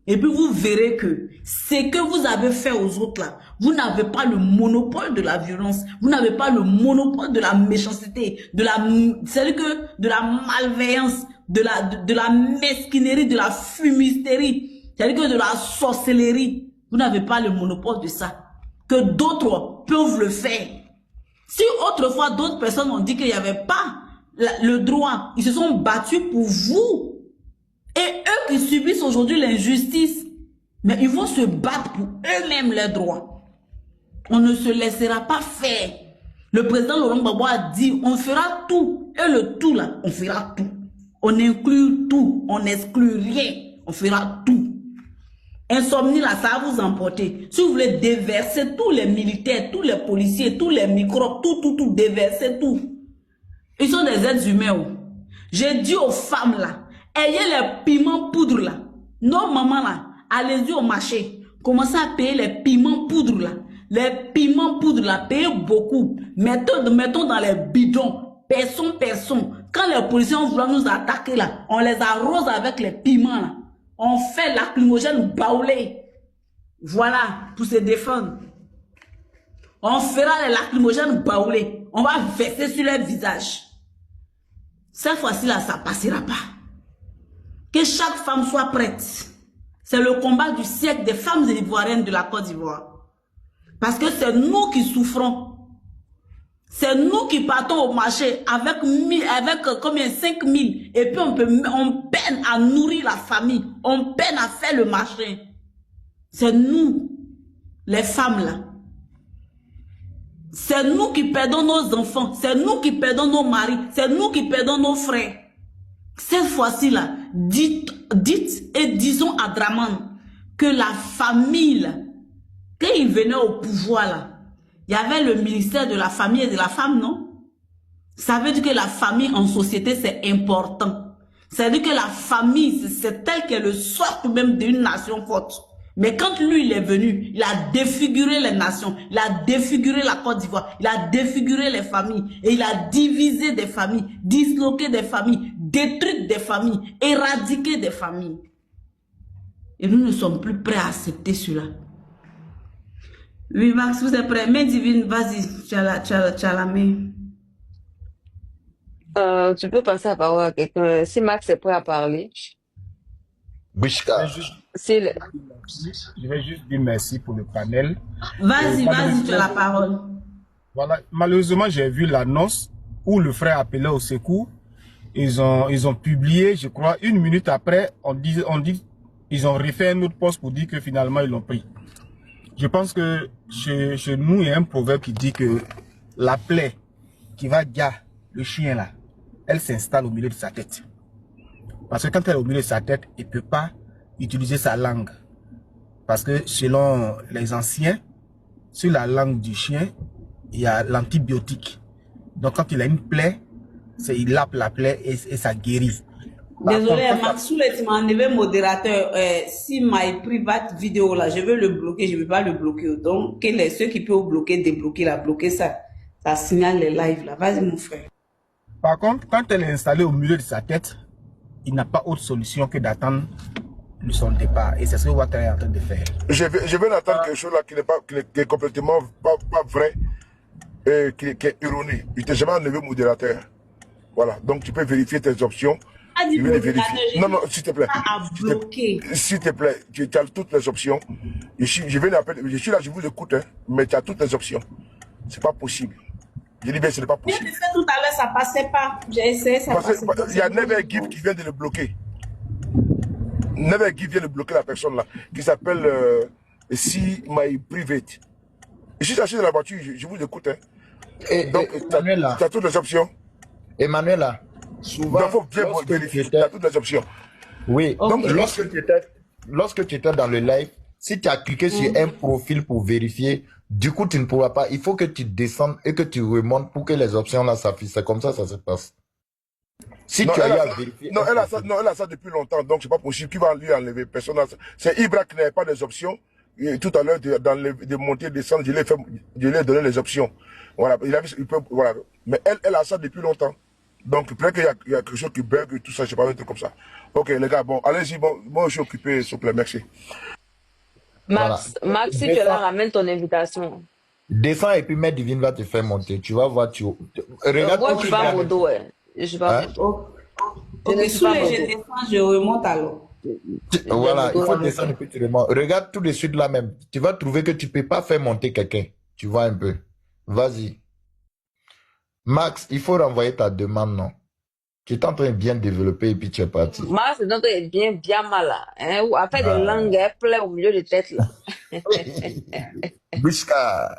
Et puis vous verrez que ce que vous avez fait aux autres là, vous n'avez pas le monopole de la violence, vous n'avez pas le monopole de la méchanceté, c'est-à-dire que de la malveillance, de la mesquinerie, de la fumisterie, c'est-à-dire que de la sorcellerie. Vous n'avez pas le monopole de ça. Que d'autres peuvent le faire. Si autrefois d'autres personnes ont dit qu'il n'y avait pas le droit, ils se sont battus pour vous. Et eux qui subissent aujourd'hui l'injustice, mais ils vont se battre pour eux-mêmes leurs droits. On ne se laissera pas faire. Le président Laurent Gbagbo a dit, on fera tout. Et le tout là, on fera tout. On inclut tout, on n'exclut rien. On fera tout. Insomnie là, ça va vous emporter. Si vous voulez déverser tous les militaires, tous les policiers, tous les microbes, tout, déverser tout. Ils sont des êtres humains. J'ai dit aux femmes là, ayez les piments poudre là. Nos mamans là, allez-y au marché. Commencez à payer les piments poudre là. Les piments poudre là, payez beaucoup. Mettons dans les bidons. Personne. Quand les policiers vont nous attaquer là, on les arrose avec les piments là. On fait lacrymogène baoulé. Voilà, pour se défendre. On fera les lacrymogènes baoulés. On va verser sur leur visage. Cette fois-ci là, ça passera pas. Que chaque femme soit prête. C'est le combat du siècle des femmes ivoiriennes de la Côte d'Ivoire. Parce que c'est nous qui souffrons. C'est nous qui partons au marché avec combien 5 000. Et puis on peine à nourrir la famille. On peine à faire le marché. C'est nous, les femmes là. C'est nous qui perdons nos enfants. C'est nous qui perdons nos maris. C'est nous qui perdons nos frères. Cette fois-ci là, dites et disons à Draman que la famille là, quand il venait au pouvoir là, il y avait le ministère de la famille et de la femme, non? Ça veut dire que la famille en société, c'est important. Ça veut dire que la famille, c'est tel qu'elle le socle même d'une nation forte. Mais quand lui, il est venu, il a défiguré les nations, il a défiguré la Côte d'Ivoire, il a défiguré les familles, et il a divisé des familles, disloqué des familles, détruit des familles, éradiqué des familles. Et nous ne sommes plus prêts à accepter cela. Oui, Max, vous êtes prêt? Main divine, vas-y, tu as la main. Tu peux passer la parole à quelqu'un. Si Max est prêt à parler. Bishka. Je vais juste dire merci pour le panel. Vas-y, vas-y, tu as la parole. Voilà, malheureusement, j'ai vu l'annonce où le frère appelait au secours. Ils ont publié, je crois, 1 minute après, ils ont refait un autre post pour dire que finalement, ils l'ont pris. Je pense que chez nous, il y a un proverbe qui dit que la plaie qui va dire le chien là, elle s'installe au milieu de sa tête. Parce que quand elle est au milieu de sa tête, il ne peut pas utiliser sa langue. Parce que selon les anciens, sur la langue du chien, il y a l'antibiotique. Donc quand il a une plaie, il lappe la plaie et ça guérit. Désolé, Maxoul, tu m'as enlevé modérateur. Si ma private vidéo là, je veux le bloquer, je ne veux pas le bloquer. Donc, ceux qui peuvent bloquer, débloquer là, bloquer ça. Ça signale les lives là. Vas-y, mon frère. Par contre, quand elle est installée au milieu de sa tête, il n'a pas autre solution que d'attendre son départ. Et c'est ce que Ouattara est en train de faire. Je vais attendre quelque chose là qui est complètement pas vrai, et qui est erroné. Il t'a jamais enlevé modérateur. Voilà. Donc tu peux vérifier tes options. Je vais les vérifier. Non, s'il te plaît. S'il te plaît, tu as toutes les options. Je suis là, je vous écoute, hein, mais tu as toutes les options. C'est pas possible. Je dis bien, ce n'est pas possible. Mais tout à l'heure, ça passait pas. J'ai essayé, ça passait pas. Il y a Never Give qui vient de le bloquer. Never Give vient de bloquer la personne là, qui s'appelle See My Private. Je suis assis dans la voiture, je vous écoute. Hein. Donc, tu as toutes les options. Emmanuela, souvent, il faut bien vérifier. Tu as toutes les options. Oui, donc lorsque tu étais dans le live, si tu as cliqué sur un profil pour vérifier, du coup, tu ne pourras pas. Il faut que tu descendes et que tu remontes pour que les options là s'affichent. C'est comme ça se passe. Si non, tu as eu à vérifier. Non, elle a ça depuis longtemps, donc c'est pas possible. Qui va lui enlever? Personne. C'est Ibra qui n'avait pas des options. Et tout à l'heure, de monter, descendre, je lui ai donné les options. Voilà, voilà. Mais elle a ça depuis longtemps. Donc, peut-être qu'il y a quelque chose qui bug et tout ça, je sais pas, un truc comme ça. Ok, les gars, bon, allez-y, moi je suis occupé, s'il vous plaît, merci. Max, si tu es là, ramène ton invitation. Descends et puis Mère Divine va te faire monter. Tu vas voir, regarde. Moi, je suis pas au dos, ouais. Je suis pas au dos. Ok, sous les je descends, je remonte alors. Voilà, il faut descendre et puis tu remontes. Regarde tout de suite là même. Tu vas trouver que tu peux pas faire monter quelqu'un. Tu vois un peu. Vas-y. Max, il faut renvoyer ta demande, non? Tu es en train de bien développer et puis tu es parti. Max, c'est donc bien mal là. Hein? Ou après des langues pleines au milieu de tête là. Bishka.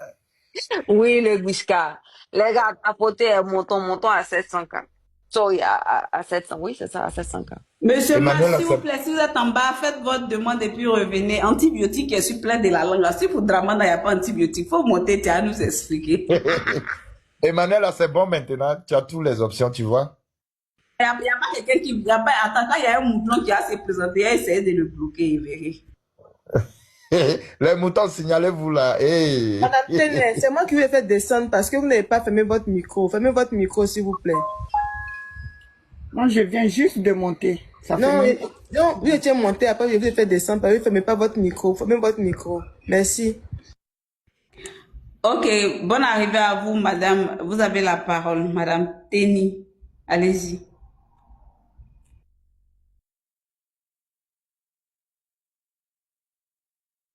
Oui, le Guishka. Les gars, tapoter montant à 700K. Sorry, à 700. Oui, c'est ça, à 700K. Monsieur Max, s'il vous plaît, si vous êtes en bas, faites votre demande et puis revenez. Antibiotique est sur plein de la langue. Là. Si pour Dramana, il n'y a pas d'antibiotique, il faut monter, tu as nous expliquer. Emmanuel, c'est bon maintenant. Tu as toutes les options, tu vois. Il n'y a pas quelqu'un qui... Attends, quand il y a un mouton qui a se présenté, il a essayé de le bloquer, il verrait. Les moutons, signalez-vous là. Hey. Madame Téné, c'est moi qui vais faire descendre parce que vous n'avez pas fermé votre micro. Fermez votre micro, s'il vous plaît. Non, je viens juste de monter. Ça non, fait non, vous étiez monté, après je vous ai fait descendre, parce que vous ne fermez pas votre micro. Fermez votre micro. Merci. Ok, bonne arrivée à vous, madame. Vous avez la parole, madame Téni. Allez-y.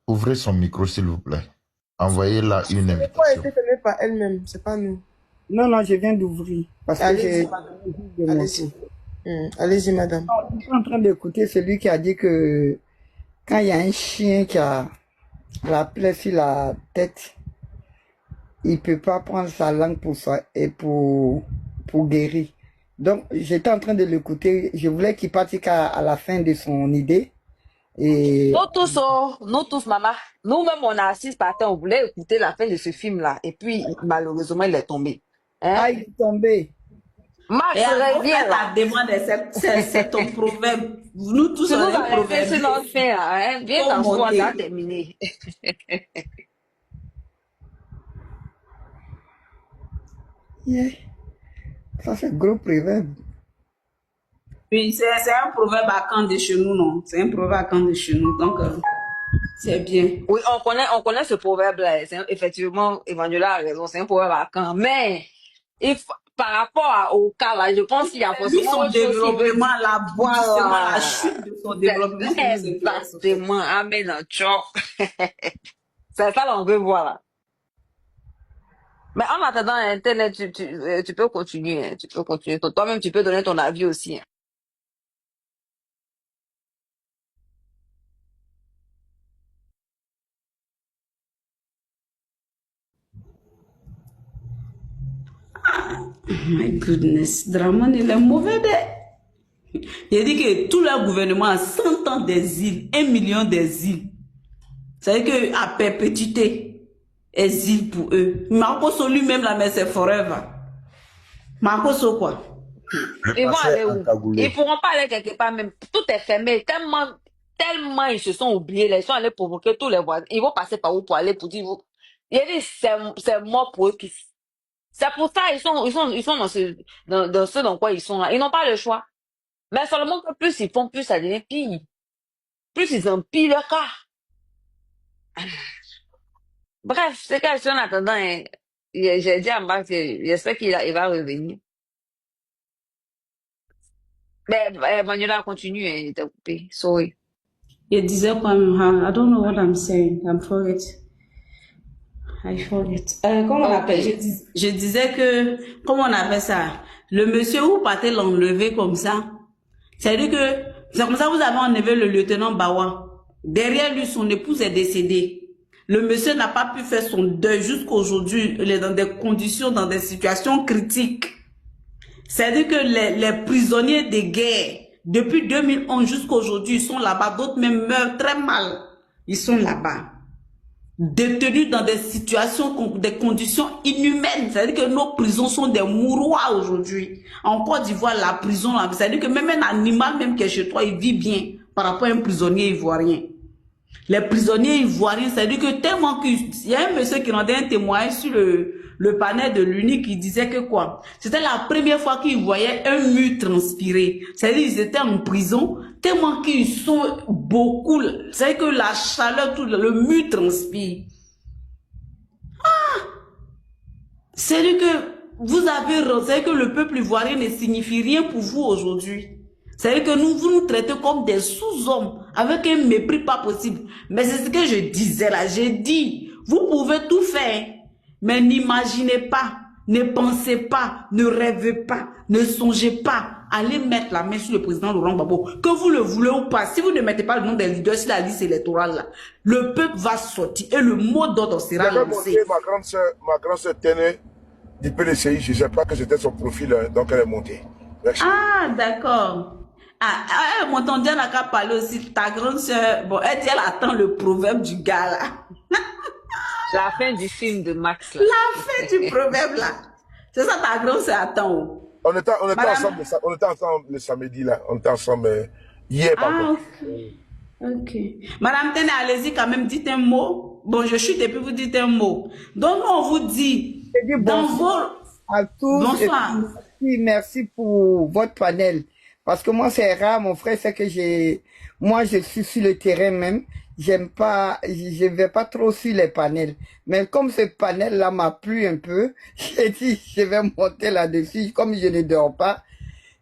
Ouvrez son micro, s'il vous plaît. Envoyez-la une invitation. Pourquoi elle s'est fermée par elle-même? C'est pas nous. Non, je viens d'ouvrir. Parce que j'ai... Allez-y. Allez-y, madame. Je suis en train d'écouter celui qui a dit que quand il y a un chien qui a la plaie sur la tête, il ne peut pas prendre sa langue pour guérir. Donc, j'étais en train de l'écouter. Je voulais qu'il pratique à la fin de son idée. Et... Nous tous, maman. Nous-mêmes, on a assis par terre, on voulait écouter la fin de ce film-là. Et puis, malheureusement, il est tombé. Hein? Ah, il est tombé. Max, reviens là. Ta demande, c'est ton proverbe. Nous tous, on on est proverbe. C'est notre fin, hein? Viens dans ce on a terminé. Yeah. Ça, c'est gros proverbe. Oui, c'est un proverbe à camp de chez nous, non? C'est un proverbe à camp de chez nous, donc c'est bien. Oui, on connaît ce proverbe-là. Effectivement, Emmanuel a raison, c'est un proverbe à camp. Mais, par rapport au cas là, je pense qu'il y a Lui, forcément son autre chose qui veut... développement, justement, la Voilà. chute de son développement qui nous intéresse. Exactement. Amen. Ciao. C'est ça qu'on veut voir là. Mais en attendant Internet, tu peux continuer. Hein, tu peux continuer. Toi-même, tu peux donner ton avis aussi. Hein. My goodness, Dramon, il est mauvais. Il dit que tout leur gouvernement a 100 ans des îles, 1 million des îles. C'est-à-dire qu'à perpétuité, exil pour eux. Marcoso lui-même, là, mais c'est forever. Marcoso quoi? Ils vont aller où? Ils pourront pas aller quelque part même. Tout est fermé. Tellement ils se sont oubliés. Ils sont allés provoquer tous les voisins. Ils vont passer par où pour aller pour dire... Il dit c'est mort pour eux. C'est pour ça ils sont dans ce dans quoi ils sont là. Ils n'ont pas le choix. Mais seulement que plus ils font, plus ça devient pire. Plus ils empirent le cas. Bref, c'est qu'elle en attendant, hein, j'ai dit à Max que j'espère qu'il va revenir. Mais Manuela continue, hein, il était coupé. Sorry. Il disait quoi même? I don't know what I'm saying. I forget. Comment on appelle? Je disais que, comment on appelle ça? Le monsieur où partez l'enlever comme ça. C'est-à-dire que, c'est comme ça que vous avez enlevé le lieutenant Bawa. Derrière lui, son épouse est décédée. Le monsieur n'a pas pu faire son deuil jusqu'aujourd'hui. Il est dans des conditions, dans des situations critiques. C'est-à-dire que les prisonniers de guerre, depuis 2011 jusqu'à aujourd'hui, ils sont là-bas. D'autres même meurent très mal. Ils sont là-bas. Détenus dans des situations, des conditions inhumaines. C'est-à-dire que nos prisons sont des mouroirs aujourd'hui. En Côte d'Ivoire, la prison, c'est-à-dire que même un animal, même qui est chez toi, il vit bien par rapport à un prisonnier ivoirien. Les prisonniers ivoiriens, c'est-à-dire que tellement qu'il y a un monsieur qui rendait un témoignage sur le panel de l'UNI qui disait que quoi? C'était la première fois qu'ils voyaient un mur transpirer. C'est-à-dire qu'ils étaient en prison, tellement qu'ils sont beaucoup. C'est-à-dire que la chaleur, tout le mur transpire. C'est-à-dire que vous avez, c'est-à-dire que le peuple ivoirien ne signifie rien pour vous aujourd'hui. C'est-à-dire que vous nous traitez comme des sous-hommes, avec un mépris pas possible. Mais c'est ce que je disais là, j'ai dit, vous pouvez tout faire, mais n'imaginez pas, ne pensez pas, ne rêvez pas, ne songez pas, allez mettre la main sur le président Laurent Gbagbo, que vous le voulez ou pas. Si vous ne mettez pas le nom des leaders sur la liste électorale là, le peuple va sortir et le mot d'ordre sera lancé. Ma grande sœur Téné du PDCI, je ne sais pas que c'était son profil, donc elle est montée. Merci. Ah, d'accord. Ah, mon tonton n'a qu'à parler aussi. Ta grande soeur, bon, elle dit, elle attend le proverbe du gars là. La fin du film de Max là. La fin du proverbe là. C'est ça ta grande soeur attend. On était ensemble le samedi là. On était ensemble hier pardon. Ok. Madame Téné, allez-y quand même, dites un mot. Bon, je chute et puis vous dites un mot. Donc, nous, on vous dit, dans vos... À tous, Bonsoir. Merci pour votre panel. Parce que moi, c'est rare, mon frère, c'est que moi, je suis sur le terrain même. J'aime pas, je vais pas trop sur les panels. Mais comme ce panel-là m'a plu un peu, j'ai dit, je vais monter là-dessus. Comme je ne dors pas,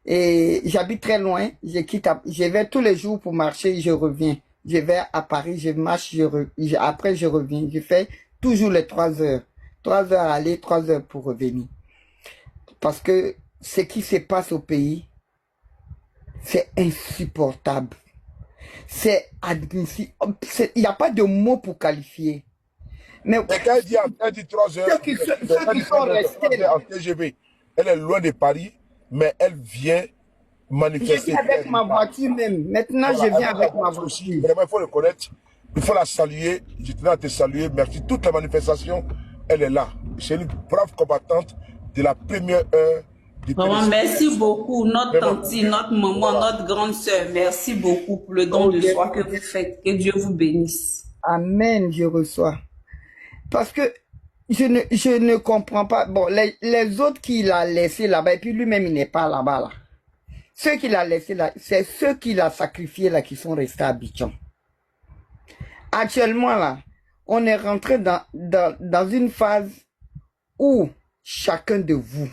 et j'habite très loin, je vais tous les jours pour marcher, je reviens. Je vais à Paris, je marche, après je reviens. Je fais toujours les 3 heures. 3 heures aller, 3 heures pour revenir. Parce que ce qui se passe au pays, c'est insupportable. C'est admissible. Il n'y a pas de mots pour qualifier. Mais quand elle dit 3 heures, ceux qui sont restés en TGV, elle est loin de Paris, mais elle vient manifester. Je viens avec ma voiture même. Maintenant, voilà, je viens avec ma voiture. Vraiment, il faut le connaître. Il faut la saluer. Je tenais à te saluer. Merci. Toute la manifestation, elle est là. C'est une brave combattante de la première heure. Vraiment, merci beaucoup, notre tante, notre maman, voilà, notre grande sœur. Merci beaucoup pour le don de soi que vous faites. Que Dieu vous bénisse. Amen, je reçois. Parce que je ne comprends pas. Bon, les autres qu'il a laissés là-bas, et puis lui-même, il n'est pas là-bas. Là. Ceux qu'il a laissés là, c'est ceux qu'il a sacrifiés là qui sont restés à Abidjan. Actuellement là, on est rentré dans une phase où chacun de vous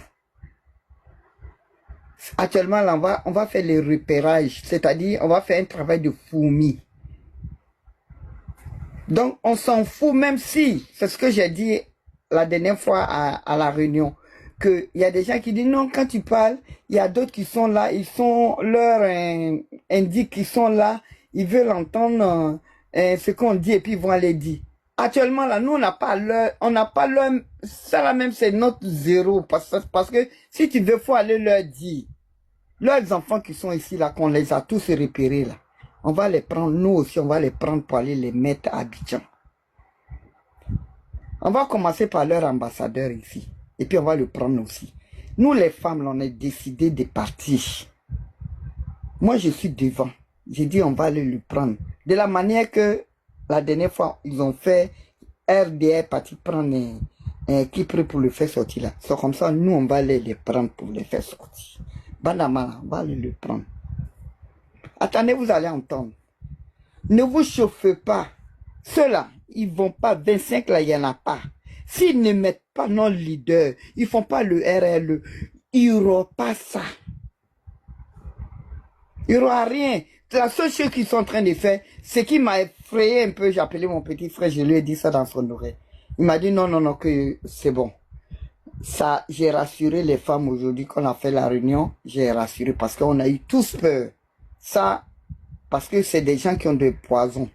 Actuellement, là, on va faire les repérages, c'est-à-dire on va faire un travail de fourmi. Donc, on s'en fout, même si, c'est ce que j'ai dit la dernière fois à la réunion, qu'il y a des gens qui disent non, quand tu parles, il y a d'autres qui sont là, ils sont, leur indique qu'ils sont là, ils veulent entendre ce qu'on dit et puis ils vont aller dire. Actuellement, là, nous, on n'a pas leur, ça là même, c'est notre zéro, parce que si tu veux, faut aller leur dire. Leurs enfants qui sont ici, là, qu'on les a tous repérés, là, on va les prendre, nous aussi, on va les prendre pour aller les mettre à Abidjan. On va commencer par leur ambassadeur ici. Et puis on va le prendre aussi. Nous les femmes, là, on a décidé de partir. Moi je suis devant. J'ai dit on va aller le prendre. De la manière que la dernière fois, ils ont fait RDR parti prendre un Kipre pour le faire sortir là. C'est comme ça, nous on va aller les prendre pour les faire sortir. Banama, on va aller le prendre. Attendez, vous allez entendre. Ne vous chauffez pas. Ceux-là, ils vont pas, 25 là, il n'y en a pas. S'ils ne mettent pas nos leaders, ils font pas le RLE, il n'y aura pas ça. Il n'y aura rien. La seule chose qu'ils sont en train de faire, ce qui m'a effrayé un peu, j'ai appelé mon petit frère, je lui ai dit ça dans son oreille. Il m'a dit non, non, non, que c'est bon. Ça, j'ai rassuré les femmes aujourd'hui qu'on a fait la réunion, j'ai rassuré parce qu'on a eu tous peur. Ça, parce que c'est des gens qui ont des poisons.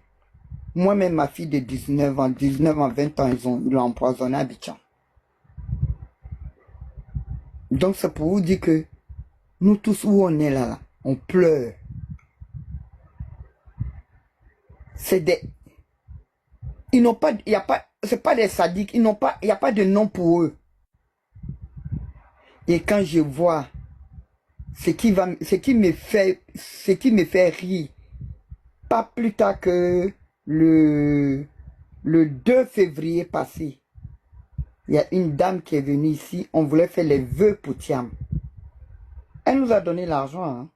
Moi-même, ma fille de 19 ans, 20 ans, ils l'ont empoisonné à Abidjan. Donc, c'est pour vous dire que nous tous où on est là, on pleure. C'est des... Ils n'ont pas... Il y a pas... C'est pas des sadiques. Ils n'ont pas... Il n'y a pas de nom pour eux. Et quand je vois ce qui me fait rire, pas plus tard que le 2 février passé, il y a une dame qui est venue ici, on voulait faire les vœux pour Thiam. Elle nous a donné l'argent, hein,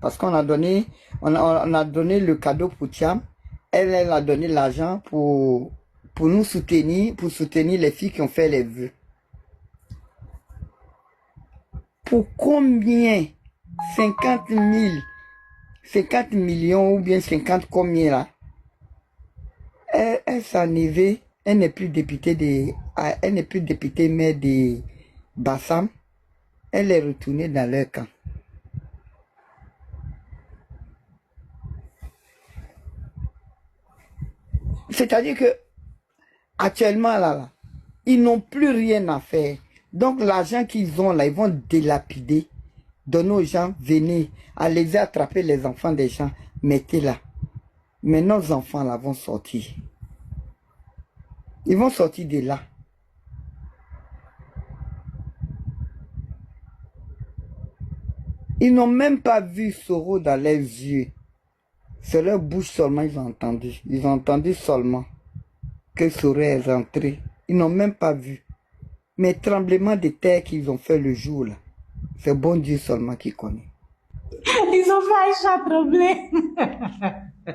parce qu'on a donné, on a donné le cadeau pour Thiam. Elle a donné l'argent pour nous soutenir, pour soutenir les filles qui ont fait les vœux. Pour combien? 50 000, 50 millions ou bien 50 combien là? Elle s'en est, elle n'est plus députée mais de Bassam. Elle est retournée dans leur camp. C'est-à-dire que actuellement là, ils n'ont plus rien à faire. Donc l'argent qu'ils ont là, ils vont délapider. Donner aux gens, venez, allez attraper les enfants des gens, mettez là. Mais nos enfants là vont sortir. Ils vont sortir de là. Ils n'ont même pas vu Soro dans leurs yeux. C'est leur bouche seulement ils ont entendu. Ils ont entendu seulement que Soro est rentré. Ils n'ont même pas vu. Mais tremblement de terre qu'ils ont fait le jour là, c'est bon Dieu seulement qui connaît. Ils ont fait Aïcha trembler.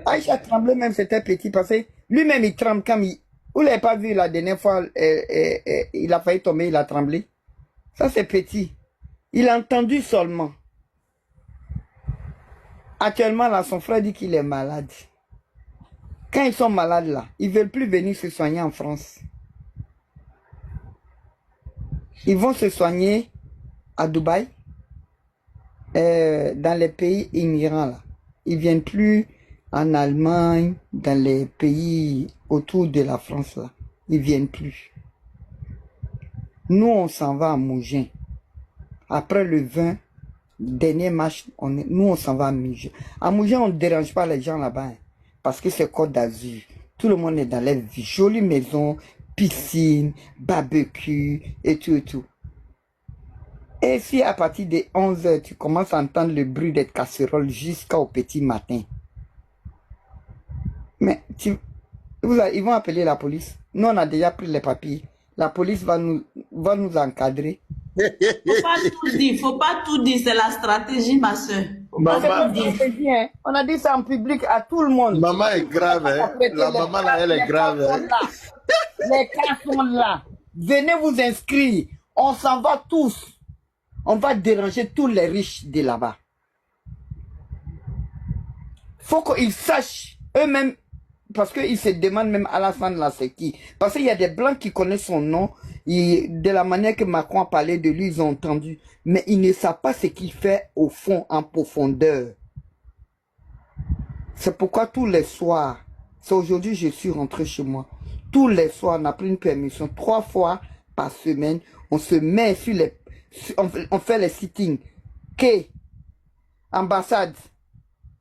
Aïcha tremblait même, c'était petit parce que lui-même il tremble quand il... Vous l'avez pas vu la dernière fois, il a failli tomber, il a tremblé. Ça c'est petit. Il a entendu seulement. Actuellement là, son frère dit qu'il est malade. Quand ils sont malades là, ils ne veulent plus venir se soigner en France. Ils vont se soigner à Dubaï, dans les pays immigrants là. Ils ne viennent plus en Allemagne, dans les pays autour de la France là. Ils ne viennent plus. Nous on s'en va à Mougins. Après le 20, dernier match, nous on s'en va à Mougins. À Mougins on ne dérange pas les gens là-bas. Hein, parce que c'est Côte d'Azur. Tout le monde est dans les jolies maisons, piscine, barbecue et tout et tout. Et si à partir de 11 h, tu commences à entendre le bruit des casseroles jusqu'au petit matin. Mais ils vont appeler la police. Nous, on a déjà pris les papiers. La police va nous encadrer. Faut pas tout dire, c'est la stratégie, ma soeur. On a dit ça en public à tout le monde. Maman est grave, hein? La maman là, elle est grave. Hein? Les cas sont là. Venez vous inscrire. On s'en va tous. On va déranger tous les riches de là-bas. Faut qu'ils sachent eux-mêmes, parce qu'ils se demandent même à la fin de la c'est qui. Parce qu'il y a des Blancs qui connaissent son nom, et de la manière que Macron a parlé de lui, ils ont entendu. Mais ils ne savent pas ce qu'il fait au fond, en profondeur. C'est pourquoi tous les soirs, c'est aujourd'hui je suis rentré chez moi. Tous les soirs, on a pris une permission 3 fois par semaine. On se met sur les... On fait les sittings. Quai, ambassade,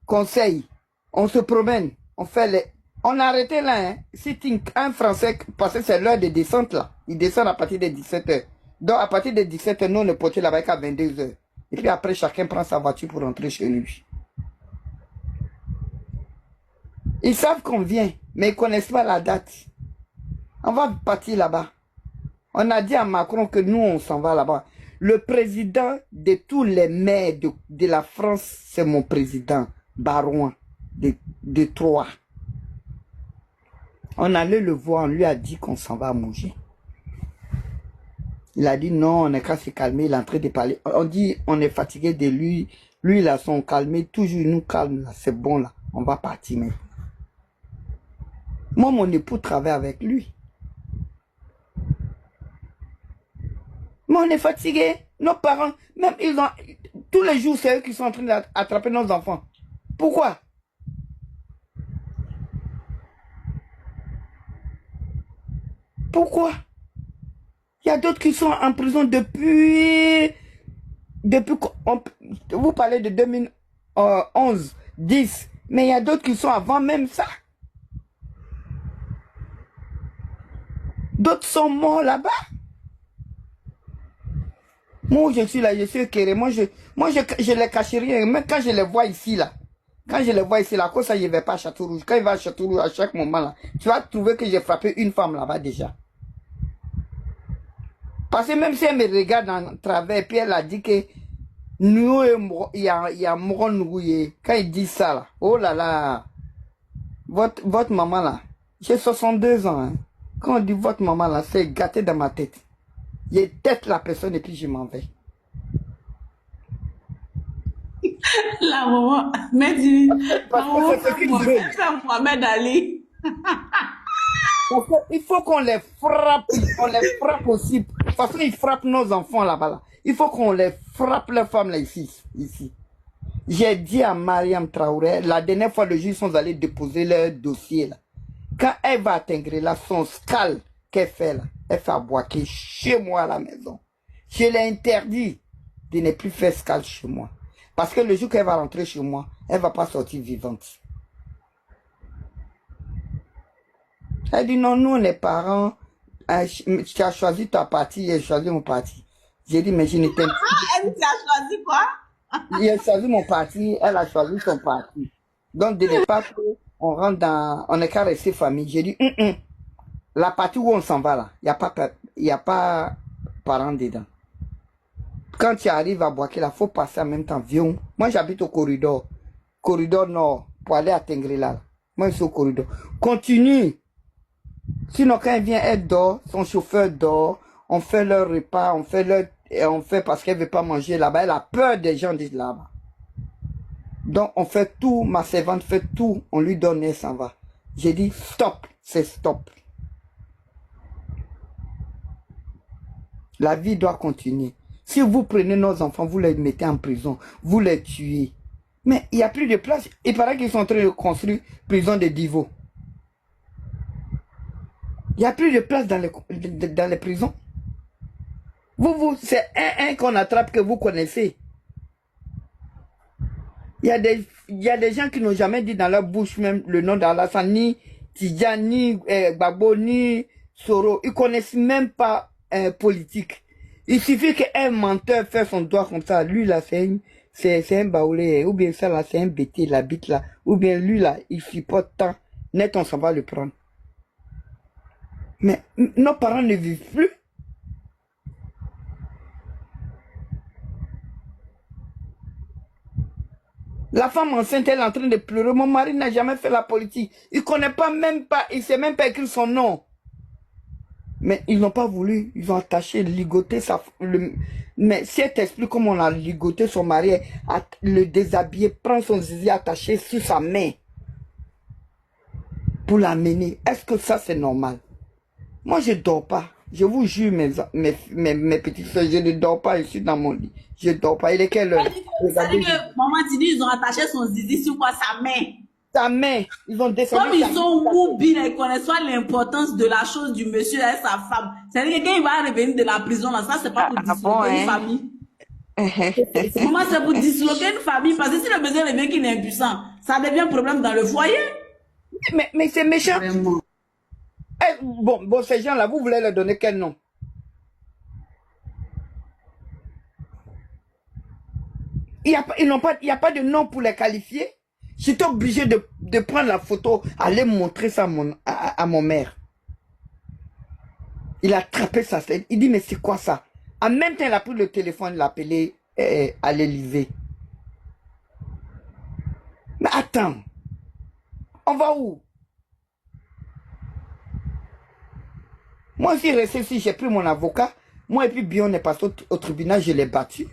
conseil. On se promène. On fait les... On a arrêté là, hein. Sitting, un Français, parce que c'est l'heure de descente là. Il descend à partir de 17h. Donc à partir de 17h, nous on est porté là-bas à 22h. Et puis après, chacun prend sa voiture pour rentrer chez lui. Ils savent qu'on vient, mais ils ne connaissent pas la date. On va partir là-bas. On a dit à Macron que nous, on s'en va là-bas. Le président de tous les maires de la France, c'est mon président, Barouin, de Troyes. On allait le voir, on lui a dit qu'on s'en va manger. Il a dit non, on n'est qu'à se calmer, il est en train de parler. On dit on est fatigué de lui. Lui, il a son calmé, toujours il nous calme là, c'est bon là, on va partir maintenant. Moi, mon époux travaille avec lui. Mais on est fatigué. Nos parents, même ils ont... Tous les jours, c'est eux qui sont en train d'attraper nos enfants. Pourquoi? Pourquoi? Il y a d'autres qui sont en prison depuis... Vous parlez de 2011, 10. Mais il y a d'autres qui sont avant même ça. D'autres sont morts là-bas. Moi, je suis là, je suis éclairé. Moi, je les cache rien. Même quand je les vois ici, là. Quand je les vois ici, là, comme ça, je ne vais pas à Château-Rouge. Quand il va à Château-Rouge, à chaque moment, là, tu vas trouver que j'ai frappé une femme là-bas déjà. Parce que même si elle me regarde en travers, puis elle a dit que nous, il y a Moron Nouye. Quand il dit ça, là, oh là là, votre maman, là, j'ai 62 ans, hein. Quand on dit votre maman là, c'est gâté dans ma tête. Je tête la personne et puis je m'en vais. La maman, mais dis, parce que c'est ce qu'ils veulent. C'est Mohamed Ali. Il faut qu'on les frappe, aussi. Parce qu'ils frappent nos enfants là-bas. Là. Il faut qu'on les frappe, les femmes là ici. J'ai dit à Mariam Traoré, la dernière fois le juge sont allés déposer leur dossier là. Quand elle va atteindre là, son scal qu'elle fait là, elle fait aboquer chez moi à la maison. Je l'ai interdit de ne plus faire scal chez moi. Parce que le jour qu'elle va rentrer chez moi, elle ne va pas sortir vivante. Elle dit non, nous les parents, tu as choisi ta partie, j'ai choisi mon parti. J'ai dit mais je ne t'aime pas. Elle, tu as choisi quoi? J'ai choisi mon parti, elle a choisi son parti. Donc de ne pas on rentre dans, on est qu'à rester famille. J'ai dit, la partie où on s'en va là, il n'y a pas parents dedans. Quand tu arrives à Boaké là, il faut passer en même temps. Viens. Moi j'habite au corridor nord, pour aller à Tengrela. Moi je suis au corridor. Continue. Sinon quand elle vient, elle dort, son chauffeur dort, on fait leur repas, on fait parce qu'elle ne veut pas manger là-bas, elle a peur des gens de là-bas. Donc, on fait tout, ma servante fait tout, on lui donne et s'en va. J'ai dit, stop, c'est stop. La vie doit continuer. Si vous prenez nos enfants, vous les mettez en prison, vous les tuez. Mais il n'y a plus de place. Il paraît qu'ils sont en train de construire prison de Divo. Il n'y a plus de place dans les prisons. C'est un qu'on attrape que vous connaissez. Il y a des gens qui n'ont jamais dit dans leur bouche même le nom d'Alassane, ni Tidjane, ni Gbagbo, ni Soro. Ils ne connaissent même pas politique. Il suffit qu'un menteur fait son doigt comme ça. Lui là, c'est un baoulé. Ou bien ça là, c'est un bêté, la bite là. Ou bien lui là, il supporte tant. Net, on s'en va le prendre. Mais nos parents ne vivent plus. La femme enceinte, elle est en train de pleurer. Mon mari n'a jamais fait la politique. Il ne connaît pas même pas, il ne sait même pas écrire son nom. Mais ils n'ont pas voulu. Ils ont attaché, ligoté Mais si elle t'explique comment on a ligoté son mari, le déshabiller, prend son zizi attaché sur sa main pour l'amener, est-ce que ça c'est normal? Moi je dors pas. Je vous jure mes petites soeurs, je ne dors pas, je suis dans mon lit. Je dors pas. Il est quelle heure? Ça dit que maman Tini, ils ont attaché son zizi sur quoi? Sa main. Sa main. Ils ont descendu. Comme ils sont mobiles, ils connaissent pas l'importance de la chose du monsieur et sa femme. C'est-à-dire que quand il va revenir de la prison, là, ça c'est pas pour disloquer une famille. Comment c'est pour disloquer une famille? Parce que si le monsieur revient qu'il est impuissant, ça devient problème dans le foyer. Mais c'est méchant. Vraiment. Eh, bon, ces gens-là, vous voulez leur donner quel nom? Il n'y a pas de nom pour les qualifier. J'étais obligé de prendre la photo, aller montrer ça à mon mère. Il a attrapé sa scène. Il dit, mais c'est quoi ça? En même temps, il a pris le téléphone, il l'a appelé à l'Élysée. Mais attends, on va où? Moi, je suis resté ici, j'ai pris mon avocat. Moi et puis Bion est passé au tribunal, je l'ai battu.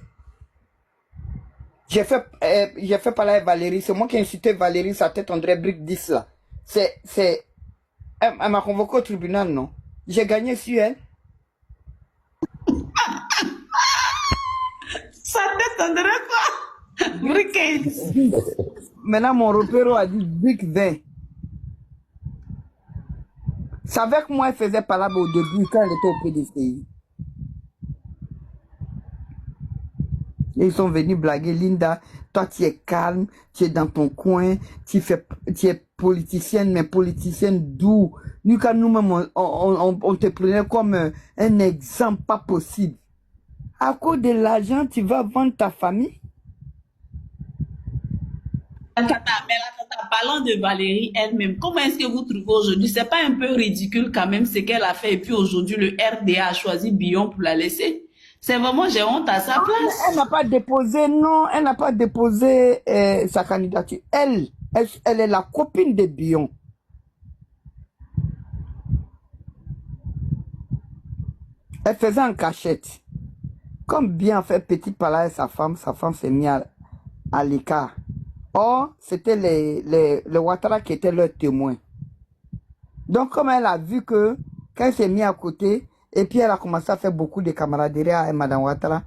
J'ai fait parler à Valérie, c'est moi qui ai insulté Valérie, sa tête André Brick 10 là. Elle m'a convoqué au tribunal, non? J'ai gagné sur elle. Sa tête André quoi? Brick 15. Maintenant, mon repère a dit Brick 20. C'est avec moi elle faisait parler au début quand elle était au PDCI. Et ils sont venus blaguer, Linda, toi tu es calme, tu es dans ton coin, tu es politicienne, mais politicienne d'où? Nous, quand nous-mêmes, on te prenait comme un exemple pas possible. À cause de l'argent, tu vas vendre ta famille? Mais la tata, parlant de Valérie elle-même, comment est-ce que vous trouvez aujourd'hui? C'est pas un peu ridicule quand même ce qu'elle a fait et puis aujourd'hui le RDA a choisi Bion pour la laisser? C'est vraiment, j'ai honte à sa place. Elle n'a pas déposé, non, elle n'a pas déposé sa candidature. Elle est la copine de Bion. Elle faisait en cachette. Comme bien fait petit parler sa femme s'est mise à l'écart. Or, c'était les Ouattara qui étaient leurs témoins. Donc, comme elle a vu que, quand elle s'est mise à côté, et puis elle a commencé à faire beaucoup de camaraderie à Mme Ouattara,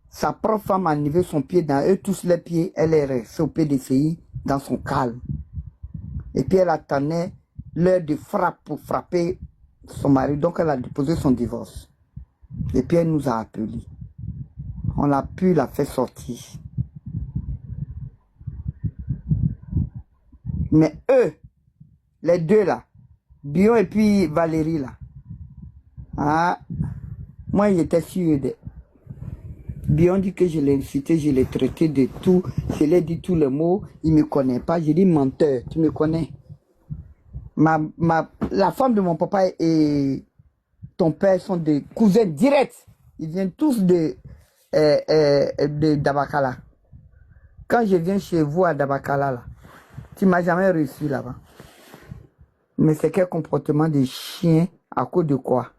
sa propre femme a enlevé son pied dans eux, tous les pieds, elle est restée au PDCI dans son calme. Et puis elle attendait l'heure de frappe pour frapper son mari, donc elle a déposé son divorce. Et puis elle nous a appelés. On a pu la faire sortir. Mais eux, les deux là, Bion et puis Valérie là, ah, moi j'étais sûr de... Bion dit que je l'ai incité, je l'ai traité de tout, je l'ai dit tous les mots, il ne me connaît pas, j'ai dit menteur, tu me connais. La femme de mon papa et ton père sont des cousins directs, ils viennent tous de Dabakala. Quand je viens chez vous à Dabakala là, tu ne m'as jamais reçu là-bas. Mais c'est quel comportement de chien à cause de quoi?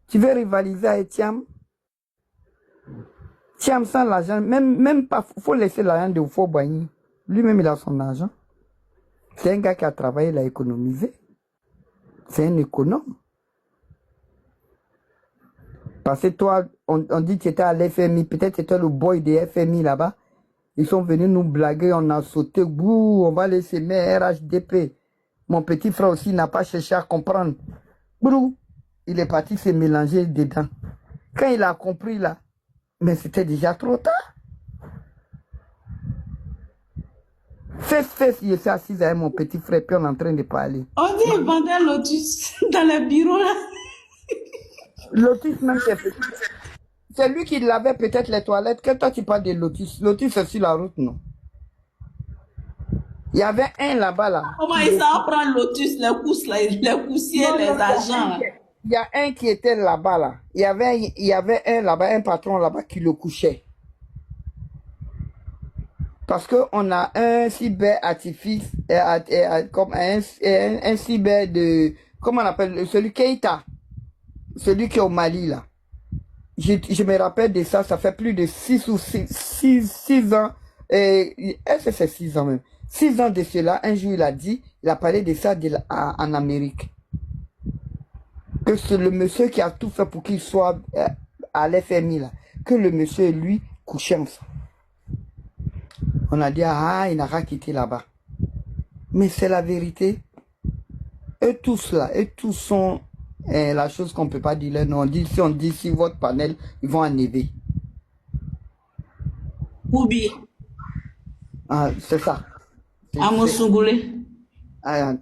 Tu veux rivaliser avec Thiam? Thiam sans l'argent, même pas, il faut laisser l'argent de Oufo-Boigny. Lui-même, il a son argent. C'est un gars qui a travaillé, il a économisé. C'est un économe. Parce que toi, on dit que tu étais à l'FMI, peut-être tu étais le boy de FMI là-bas. Ils sont venus nous blaguer, on a sauté, bouh, on va laisser mes RHDP. Mon petit frère aussi n'a pas cherché à comprendre. Brou, il est parti se mélanger dedans. Quand il a compris là, mais c'était déjà trop tard. Je suis assis avec mon petit frère, puis on est en train de parler. On dit qu'il vendait un Lotus dans le bureau là. Lotus même c'est petit. C'est lui qui lavait peut-être les toilettes. Que toi tu parles de Lotus? Lotus c'est sur la route, non? Il y avait un là-bas là. Comment ils savent prendre Lotus, les cousses là, les coussiers, les agents. Il y a un qui était là-bas là. Il y avait un là-bas, un patron là-bas qui le couchait. Parce qu'on a un cyber-artifice, comme un cyber de, comment on appelle, celui Keita, celui qui est au Mali là. je me rappelle de ça, ça fait plus de 6 ans, est-ce que c'est 6 ans même? 6 ans de cela, un jour il a parlé de ça en Amérique. Que c'est le monsieur qui a tout fait pour qu'il soit à l'FMI là. Que le monsieur et lui couchaient ensemble. On a dit, ah, il n'a pas quitté là-bas. Mais c'est la vérité. Eux tous là, eux tous sont la chose qu'on ne peut pas dire leur nom. Si on dit si votre panel, ils vont enlever. Oubi. Ah, c'est ça. À mon sougoulé. Ah,